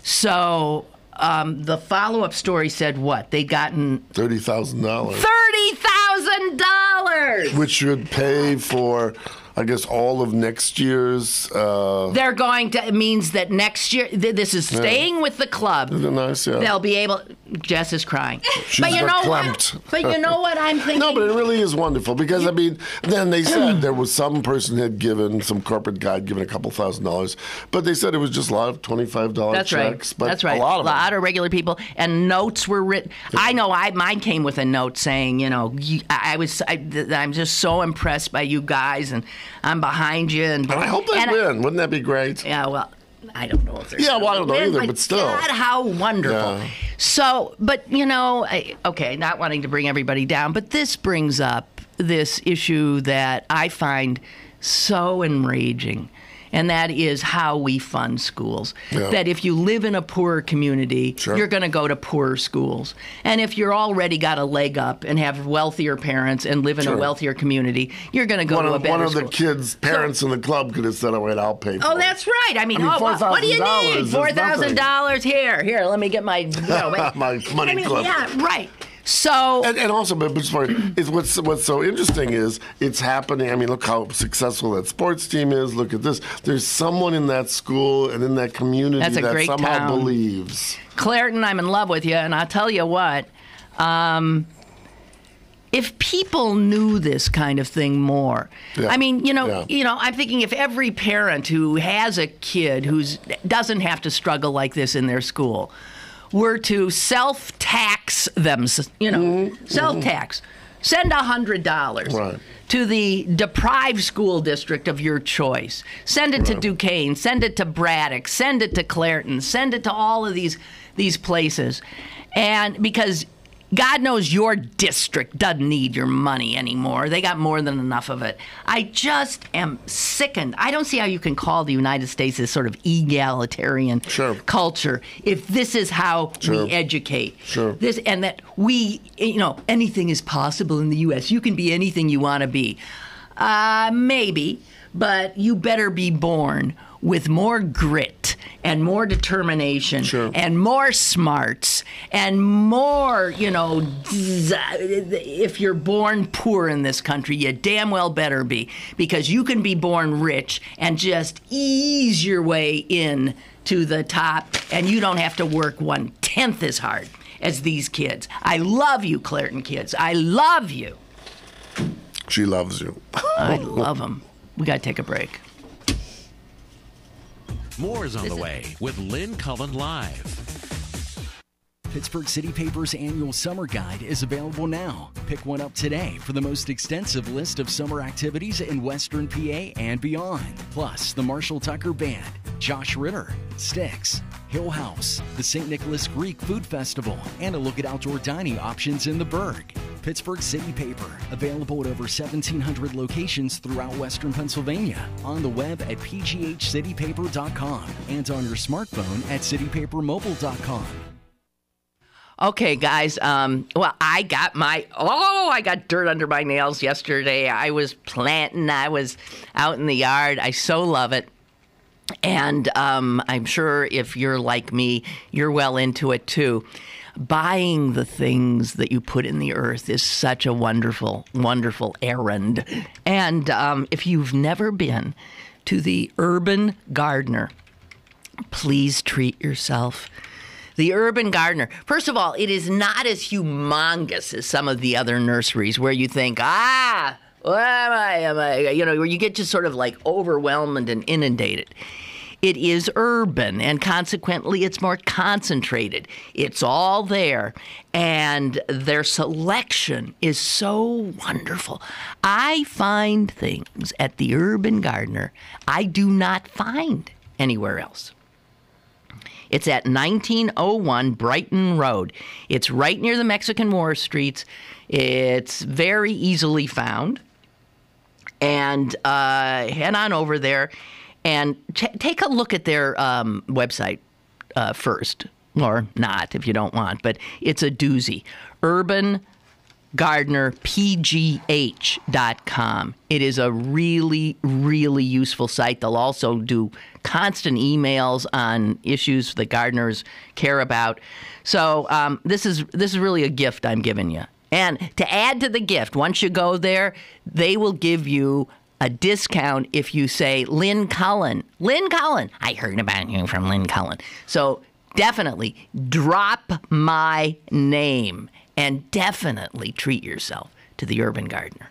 So the follow-up story said what? They'd gotten $30,000. $30,000! Which should pay for, I guess, all of next year's... They're going to... It means that next year... This is staying with the club. Isn't it nice? Yeah. They'll be able... Jess is crying. She's but you know verklempt. what? But you know what I'm thinking? No, but it really is wonderful because, I mean, then they said there was some person had given, some corporate guy had given a couple $1,000s, but they said it was just a lot of $25 That's checks. Right. But That's right. A lot of regular people, and notes were written. Yeah. I know mine came with a note saying, I'm just so impressed by you guys, and I'm behind you. And I hope they win. Wouldn't that be great? Yeah, well, I don't know if they're I don't know either, but still. God, how wonderful. Yeah. So, but, not wanting to bring everybody down, but this brings up this issue that I find so enraging, and that is how we fund schools. Yeah. That if you live in a poorer community, you're going to go to poorer schools. And if you're already got a leg up and have wealthier parents and live in a wealthier community, you're going to go to a better school. One of the kids' parents in the club could have said, all right, I'll pay for it. Oh, that's right. I mean what do you need? $4,000 here. Let me get my... my money clip. Yeah, right. So and also, but what's so interesting is it's happening. I mean, look how successful that sports team is. Look at this. There's someone in that school and in that community that somehow believes. Clairton, I'm in love with you, and I'll tell you what. If people knew this kind of thing more, I mean, I'm thinking if every parent who has a kid who doesn't have to struggle like this in their school were to self-tax them, self-tax. Send $100 to the deprived school district of your choice. Send it to Duquesne. Send it to Braddock. Send it to Clairton. Send it to all of these places. And because God knows your district doesn't need your money anymore. They got more than enough of it. I just am sickened. I don't see how you can call the United States this sort of egalitarian culture if this is how we educate. This and that we, anything is possible in the U.S. You can be anything you want to be. Maybe, but you better be born with more grit and more determination and more smarts and more, if you're born poor in this country, you damn well better be, because you can be born rich and just ease your way in to the top, and you don't have to work 1/10 as hard as these kids. I love you, Clairton kids. I love you. She loves you. I love them. We got to take a break. More is on the way with Lynn Cullen Live. Pittsburgh City Paper's annual summer guide is available now. Pick one up today for the most extensive list of summer activities in Western PA and beyond. Plus, the Marshall Tucker Band, Josh Ritter, Styx, Hill House, the St. Nicholas Greek Food Festival, and a look at outdoor dining options in the Berg. Pittsburgh City Paper, available at over 1,700 locations throughout Western Pennsylvania, on the web at pghcitypaper.com, and on your smartphone at citypapermobile.com. Okay, guys. I got dirt under my nails yesterday. I was planting. I was out in the yard. I so love it. And I'm sure if you're like me, you're well into it too. Buying the things that you put in the earth is such a wonderful, wonderful errand. And if you've never been to the Urban Gardener, please treat yourself. The Urban Gardener. First of all, it is not as humongous as some of the other nurseries where you think, what am I? Where you get just sort of like overwhelmed and inundated. It is urban, and consequently, it's more concentrated. It's all there, and their selection is so wonderful. I find things at the Urban Gardener I do not find anywhere else. It's at 1901 Brighton Road. It's right near the Mexican War Streets. It's very easily found. And head on over there and take a look at their website first, or not if you don't want, but it's a doozy. UrbanGardenerPGH.com. It is a really, really useful site. They'll also do constant emails on issues the gardeners care about. So this is really a gift I'm giving you. And to add to the gift, once you go there, they will give you a discount if you say Lynn Cullen. Lynn Cullen. I heard about you from Lynn Cullen. So definitely drop my name and definitely treat yourself to the Urban Gardener.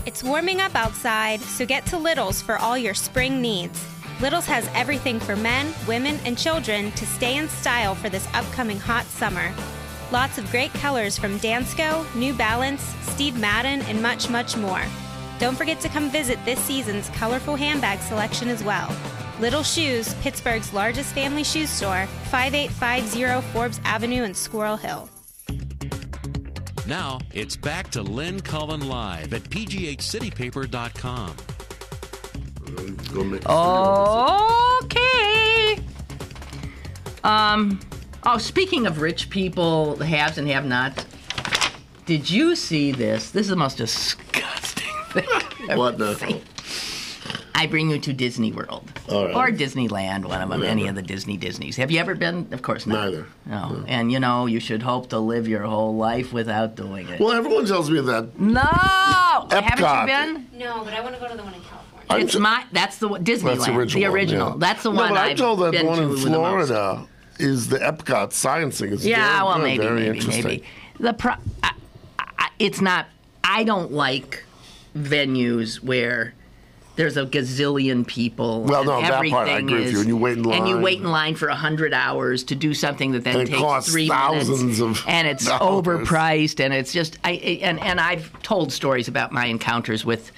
It's warming up outside, so get to Little's for all your spring needs. Little's has everything for men, women, and children to stay in style for this upcoming hot summer. Lots of great colors from Dansko, New Balance, Steve Madden, and much, much more. Don't forget to come visit this season's colorful handbag selection as well. Little Shoes, Pittsburgh's largest family shoe store, 5850 Forbes Avenue in Squirrel Hill. Now, it's back to Lynn Cullen Live at pghcitypaper.com. Okay. Speaking of rich people, the haves and have-nots, did you see this? This is the most disgusting thing I've ever seen. I bring you to Disney World. All right. Or Disneyland, one of them, any of the Disneys. Have you ever been? Of course not. Neither. No. And, you should hope to live your whole life without doing it. Well, everyone tells me that. No! Epcot. Haven't you been? No, but I want to go to the one in California. That's the one, Disneyland. That's the original. Yeah. That's the one but I've I'm told that been the one to in the Florida most. is the Epcot science thing. It's very maybe. interesting. It's not. I don't like venues where there's a gazillion people. Well, no, and that part I agree with you. And you wait in line. And you wait in line for 100 hours to do something that then and takes costs 3 thousands minutes. Of and it's dollars. overpriced. And it's just. And I've told stories about my encounters with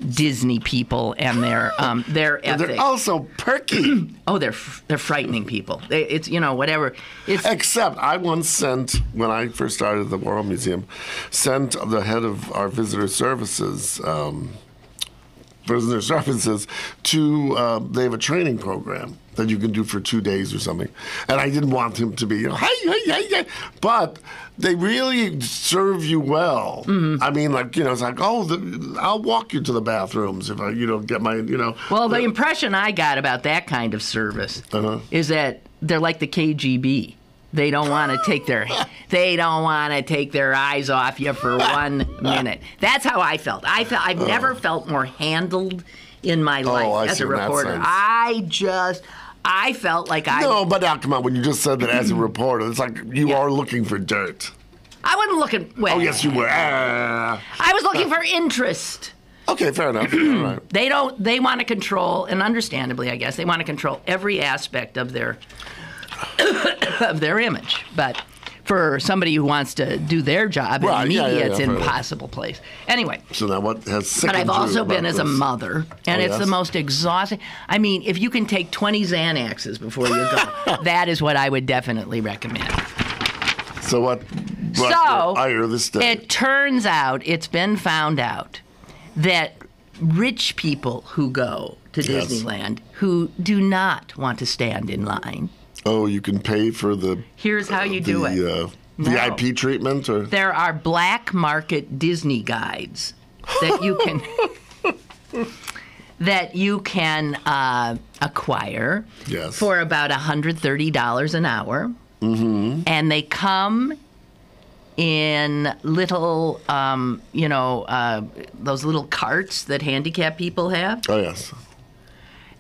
Disney people and their ethics. They're also perky. Oh, they're frightening people. It's whatever. Except I once sent, when I first started at the World Museum, sent the head of our visitor services to they have a training program that you can do for 2 days or something. And I didn't want him to be, hey. But they really serve you well. Mm-hmm. I mean, it's like, I'll walk you to the bathrooms if I, get my, Well, the impression I got about that kind of service is that they're like the KGB. They don't want to take their eyes off you for 1 minute. That's how I felt. I've never felt more handled in my life as a reporter. I felt like No, but now come on, when you just said that as a reporter, it's like you are looking for dirt. I wasn't looking. Well, oh yes, you were. I was looking for interest. Okay, fair enough. All right. They want to control, and understandably, I guess, they want to control every aspect of their image. But for somebody who wants to do their job in media, it's an impossible place. Anyway. So now what has But I've also been as a mother, and it's the most exhausting. I mean, if you can take 20 Xanaxes before you go, that is what I would definitely recommend. So what I hear this day. It turns out, it's been found out, that rich people who go to Disneyland who do not want to stand in line. Oh, you can pay for the... Here's how you do it. VIP treatment? Or there are black market Disney guides that you can acquire for about $130 an hour. Mm-hmm. And they come in little, those little carts that handicapped people have. Oh, yes.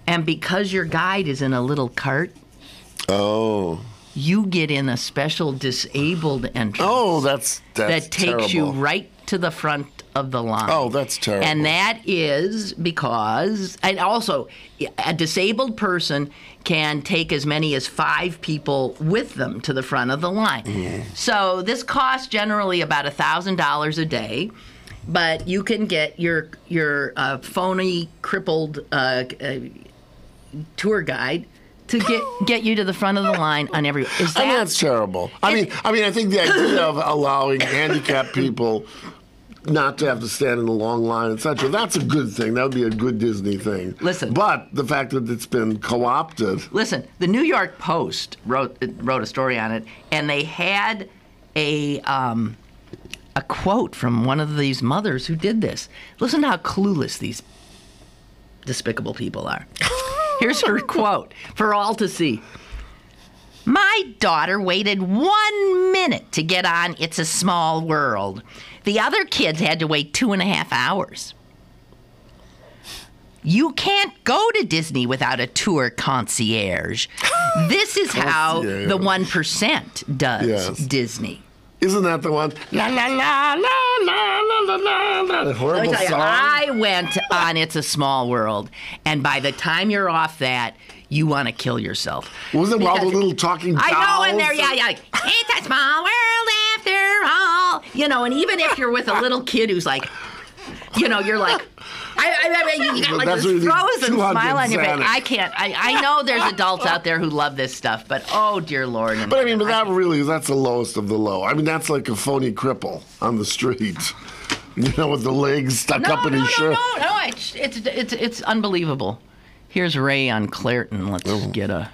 And because your guide is in a little cart, you get in a special disabled entrance. Oh, that's that takes terrible. you right to the front of the line. Oh, that's terrible. And that is because, and also, a disabled person can take as many as 5 people with them to the front of the line. Mm-hmm. So this costs generally about $1,000 a day, but you can get your phony, crippled tour guide to get you to the front of the line on every. Is that? I mean, that's terrible. I mean, I think the idea of allowing handicapped people not to have to stand in a long line, etc. That's a good thing. That would be a good Disney thing. Listen, but the fact that it's been co-opted. Listen, the New York Post wrote a story on it, and they had a quote from one of these mothers who did this. Listen to how clueless these despicable people are. Here's her quote for all to see. My daughter waited 1 minute to get on It's a Small World. The other kids had to wait 2.5 hours. You can't go to Disney without a tour concierge. This is how the 1% does Disney. Isn't that the one? La la la la la la la la. The horrible song. I went on It's a Small World, and by the time you're off that, you want to kill yourself. Was it all the little talking dolls? I know, and they're it's a small world after all. You know, and even if you're with a little kid who's like, you know, you're like. You got like this frozen smile on your face. I can't. I know there's adults out there who love this stuff, but oh dear Lord. But I mean, that's the lowest of the low. I mean, that's like a phony cripple on the street, you know, with the legs stuck up in his shirt. No, it's unbelievable. Here's Ray on Clairton. Let's get a.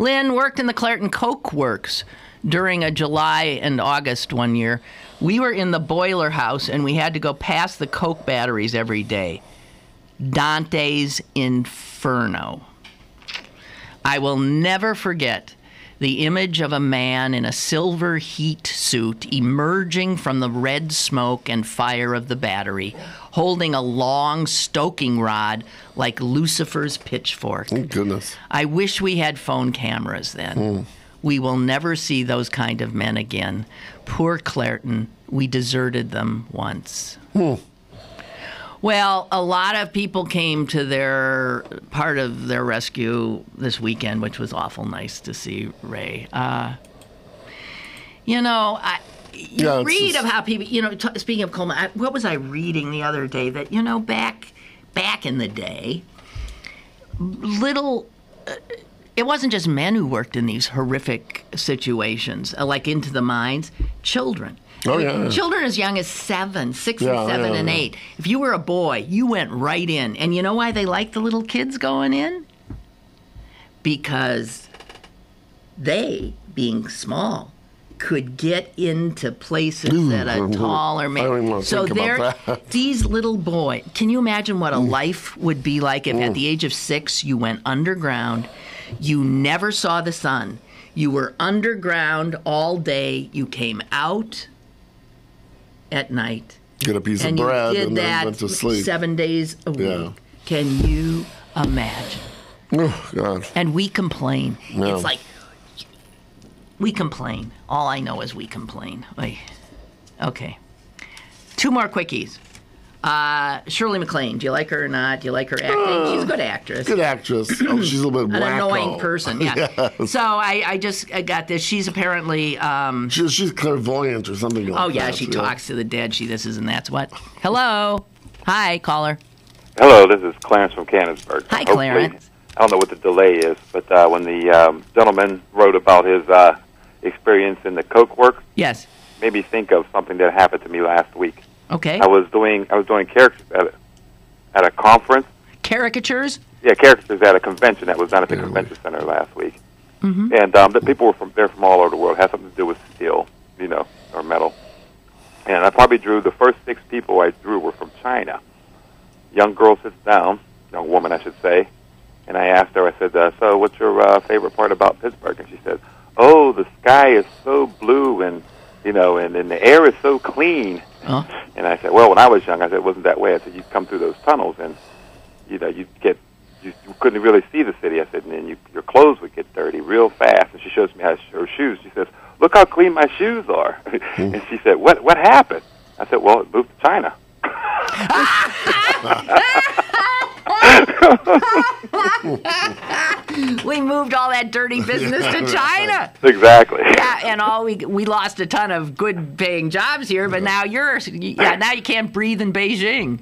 Lynn worked in the Clairton Coke Works during a July and August one year. We were in the boiler house, and we had to go past the Coke batteries every day. Dante's Inferno. I will never forget the image of a man in a silver heat suit emerging from the red smoke and fire of the battery, holding a long stoking rod like Lucifer's pitchfork. Oh, goodness. I wish we had phone cameras then. We will never see those kind of men again. Poor Clairton. We deserted them once. Well, a lot of people came to their part of their rescue this weekend, which was awful nice to see, Ray. You know, you read of how people, you know, speaking of Coleman, what was I reading the other day? That, you know, back in the day, it wasn't just men who worked in these horrific situations, like into the mines, children. Oh, yeah. Children as young as 6 and 7 and 8. If you were a boy, you went right in. And you know why they liked the little kids going in? Because they, being small, could get into places that a taller man. I don't even want to think about that. These little boys. Can you imagine what a life would be like if at the age of 6 you went underground? You never saw the sun. You were underground all day. You came out at night. Get a piece of bread and then went to that sleep. 7 days a week. Yeah. Can you imagine? Oh, God. And we complain. No. It's like, we complain. All I know is we complain. Okay. 2 more quickies. Shirley MacLaine. Do you like her or not? Do you like her acting? She's a good actress. Good actress. Oh, she's a little bit An wacko. annoying person, yeah. Yes. So I just got this. She's apparently... She's clairvoyant or something like that. Oh, yeah, she talks to the dead. She this is and that's what. Hello. Hi, caller. Hello, this is Clarence from Canonsburg. Hi, Clarence. I don't know what the delay is, but when the gentleman wrote about his experience in the Coke Works, yes, made me think of something that happened to me last week. Okay. I was doing characters at a conference. Caricatures? Yeah, characters at a convention that was done at the convention center last week. Mm-hmm. And the people were from all over the world. It had something to do with steel, you know, or metal. And I probably drew the first 6 people I drew were from China. Young girl sits down, young woman I should say, and I asked her. I said, "So, what's your favorite part about Pittsburgh?" And she said, "Oh, the sky is so blue, and you know, and the air is so clean." Huh? And I said, "Well, when I was young, I said it wasn't that way. I said you'd come through those tunnels, and you know, you couldn't really see the city." I said, and then your clothes would get dirty real fast. And she shows me her shoes. She says, "Look how clean my shoes are." And she said, "What happened?" I said, "Well, it moved to China." We moved all that dirty business to China. Exactly. Yeah, and we lost a ton of good paying jobs here, but now now you can't breathe in Beijing.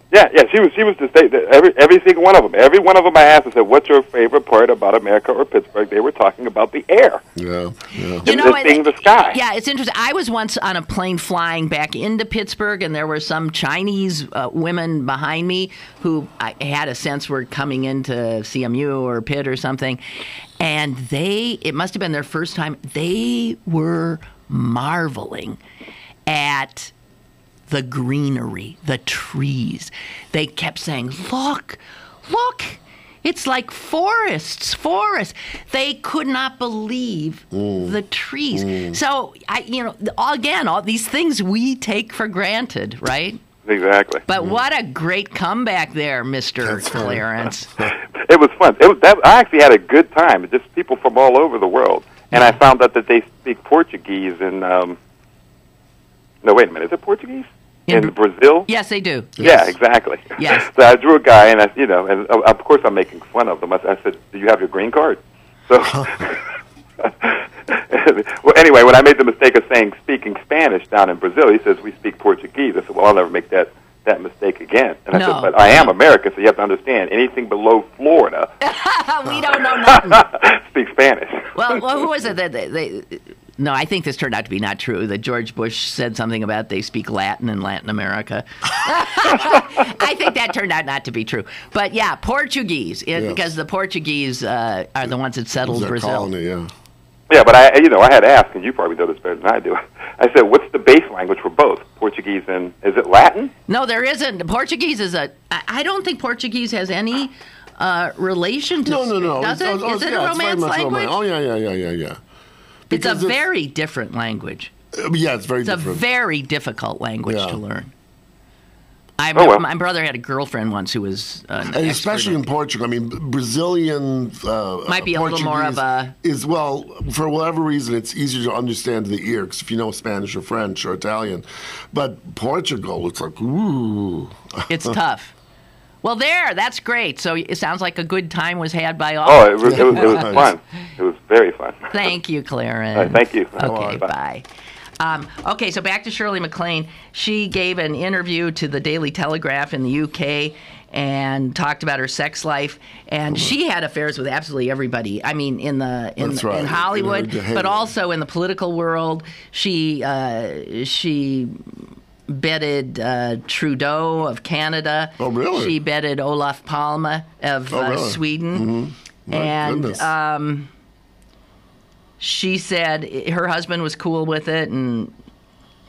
Yeah, she was to say that every single one of them. Every one of them I asked and said, "What's your favorite part about America or Pittsburgh?" They were talking about the air. Yeah. You know, seeing the sky. Yeah, it's interesting. I was once on a plane flying back into Pittsburgh, and there were some Chinese women behind me who I had a sense were coming into CMU or Pitt or something, and it must have been their first time. They were marveling at the greenery, the trees. They kept saying, look, it's like forests. They could not believe the trees. So, all these things we take for granted, right? Exactly. But what a great comeback there, Mr. Clarence. It was fun. I actually had a good time. It's just people from all over the world. And I found out that they speak Portuguese in, no, wait a minute. Is it Portuguese? In Brazil? Yes, they do. Yeah, exactly. Yes. So I drew a guy, and and of course I'm making fun of them. I said, "Do you have your green card?" So, well, anyway, when I made the mistake of speaking Spanish down in Brazil, he says we speak Portuguese. I said, "Well, I'll never make that mistake again." And I said, "But I am American, so you have to understand. Anything below Florida, we don't know nothing. Speak Spanish." Well, who was it that they? No, I think this turned out to be not true. That George Bush said something about they speak Latin in Latin America. I think that turned out not to be true. But yeah, Portuguese, because the Portuguese are the ones that settled Brazil. Colony, yeah. Yeah, but I had asked, and you probably know this better than I do. I said, "What's the base language for both Portuguese and is it Latin?" No, there isn't. Portuguese is I don't think Portuguese has any relation to. No. Does it? Is it a Romance language? Oh yeah. It's a very different language. Yeah, it's very different. It's a very difficult language to learn. My brother had a girlfriend once who was and especially in Portugal. I mean, Brazilian might be a little more of a for whatever reason, it's easier to understand to the ear because if you know Spanish or French or Italian, but Portugal, it's like ooh, it's tough. Well, that's great. So it sounds like a good time was had by all. Oh, it was fun. It was very fun. Thank you, Clarence. Thank you. Okay, bye. Okay, so back to Shirley MacLaine. She gave an interview to the Daily Telegraph in the UK and talked about her sex life. And she had affairs with absolutely everybody. I mean, in Hollywood, but also in the political world. She bedded Trudeau of Canada. Oh, really? She bedded Olof Palme of Sweden. Mm-hmm. And she said her husband was cool with it and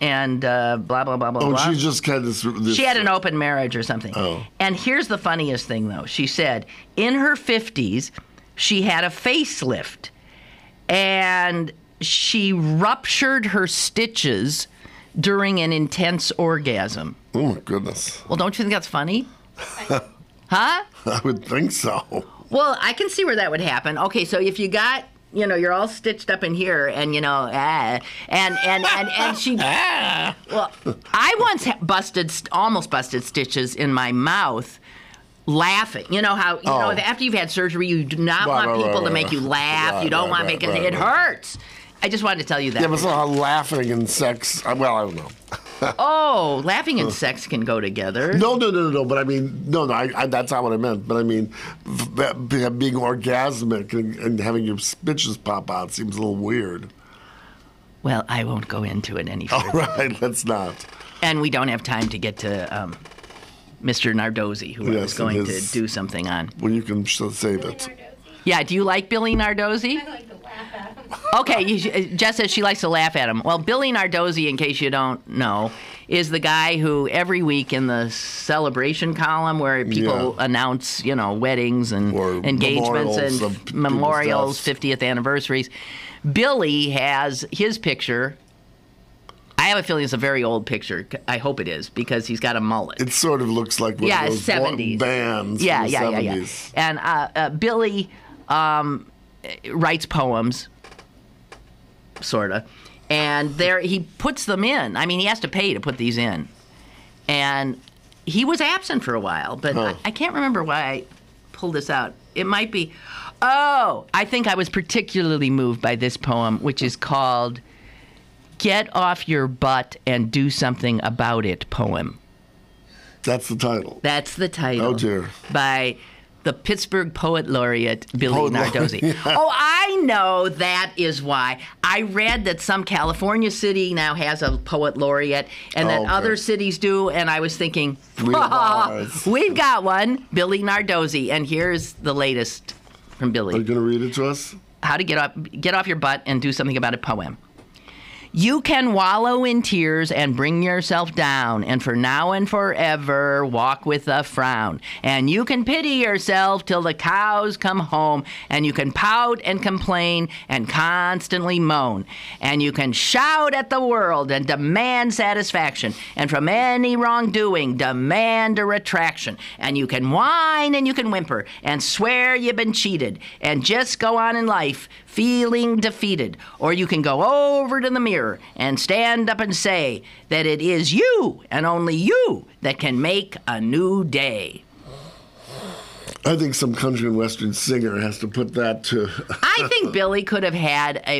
blah, blah, blah, blah, blah. She just had this... She had an open marriage or something. Oh. And here's the funniest thing, though. She said in her 50s, she had a facelift. And she ruptured her stitches during an intense orgasm. Oh, my goodness. Well, don't you think that's funny? Huh? I would think so. Well, I can see where that would happen. Okay, so if you got, you're all stitched up in here and, and she... Well, I once almost busted stitches in my mouth laughing. You know how, after you've had surgery, you do not want people to make you laugh. You don't want to make it... It hurts. I just wanted to tell you that. Yeah, but somehow laughing and sex, well, I don't know. Oh, laughing and sex can go together. No. But I mean, that's not what I meant. But I mean, being orgasmic and having your bitches pop out seems a little weird. Well, I won't go into it any further. All right, let's not. And we don't have time to get to Mr. Nardozzi, who I was going to do something on. Well, you can save it. Yeah, do you like Billy Nardozzi? I like to laugh at him. Okay, Jess says she likes to laugh at him. Well, Billy Nardozzi, in case you don't know, is the guy who every week in the celebration column where people announce, weddings and or engagements and memorials, 50th anniversaries, Billy has his picture. I have a feeling it's a very old picture. I hope it is because he's got a mullet. It sort of looks like one of those 70s bands. Yeah. from the 70s. And Billy writes poems, sort of, and he puts them in. I mean, he has to pay to put these in. And he was absent for a while, but I can't remember why I pulled this out. It might be, I think I was particularly moved by this poem, which is called Get Off Your Butt and Do Something About It poem. That's the title. That's the title. Oh, dear. By the Pittsburgh Poet Laureate, Billy Nardozzi. Oh, I know that is why. I read that some California city now has a Poet Laureate and that other cities do, and I was thinking, we've got one, Billy Nardozzi, and here's the latest from Billy. Are you going to read it to us? How to get off your butt and do something about it poem. You can wallow in tears and bring yourself down, and for now and forever walk with a frown. And you can pity yourself till the cows come home, and you can pout and complain and constantly moan. And you can shout at the world and demand satisfaction, and from any wrongdoing demand a retraction. And you can whine and you can whimper and swear you've been cheated, and just go on in life feeling defeated. Or you can go over to the mirror and stand up and say that it is you and only you that can make a new day. I think some country and western singer has to put that to... I think Billy could have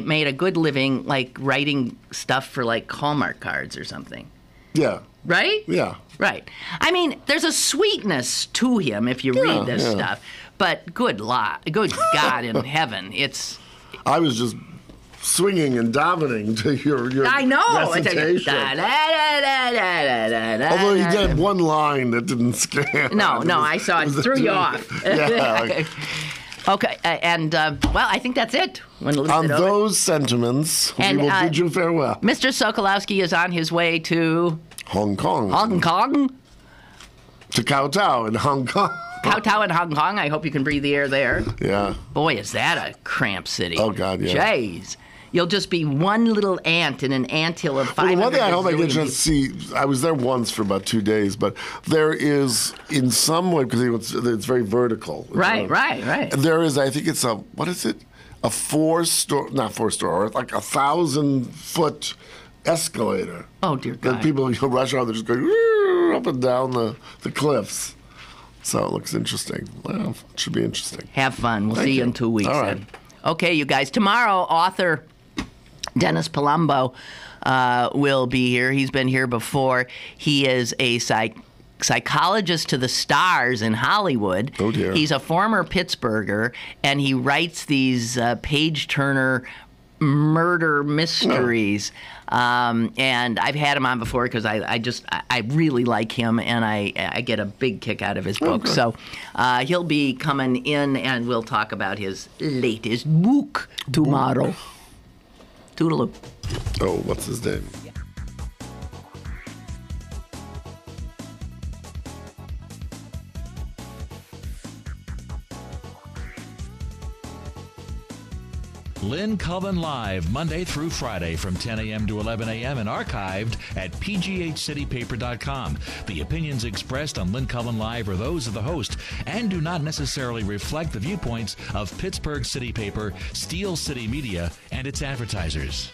made a good living, like writing stuff for like Hallmark cards or something. Yeah. Right? Yeah. Right. I mean, there's a sweetness to him if you read this stuff. But good God in heaven, it's... I was just swinging and davening to your recitation. Although he did one line that didn't scare. No, I saw it. Threw you off. Yeah. Okay, and, I think that's it. On those sentiments, we will bid you farewell. Mr. Sokolowski is on his way to... Hong Kong. Hong Kong? To Kowtow in Hong Kong. Kowtow in Hong Kong. I hope you can breathe the air there. Yeah. Boy, is that a cramped city. Oh, God, yeah. Jeez. You'll just be one little ant in an anthill of 500. One thing I hope I get to see, I was there once for about 2 days, but there is, in some way, because it's very vertical. Right. There is, I think it's a 1,000-foot escalator. Oh, dear God. That people rush out, they're just going up and down the cliffs. So it looks interesting. Well, it should be interesting. Have fun. We'll see you in 2 weeks. All right. Then. Okay, you guys. Tomorrow, author Dennis Palumbo will be here. He's been here before. He is a psychologist to the stars in Hollywood. Oh, dear. He's a former Pittsburgher, and he writes these page-turner murder mysteries. And I've had him on before because I really like him, and I get a big kick out of his book. Okay. So he'll be coming in, and we'll talk about his latest book tomorrow. Toodaloo. Oh, what's his name? Lynn Cullen Live, Monday through Friday from 10 a.m. to 11 a.m. and archived at pghcitypaper.com. The opinions expressed on Lynn Cullen Live are those of the host and do not necessarily reflect the viewpoints of Pittsburgh City Paper, Steel City Media, and its advertisers.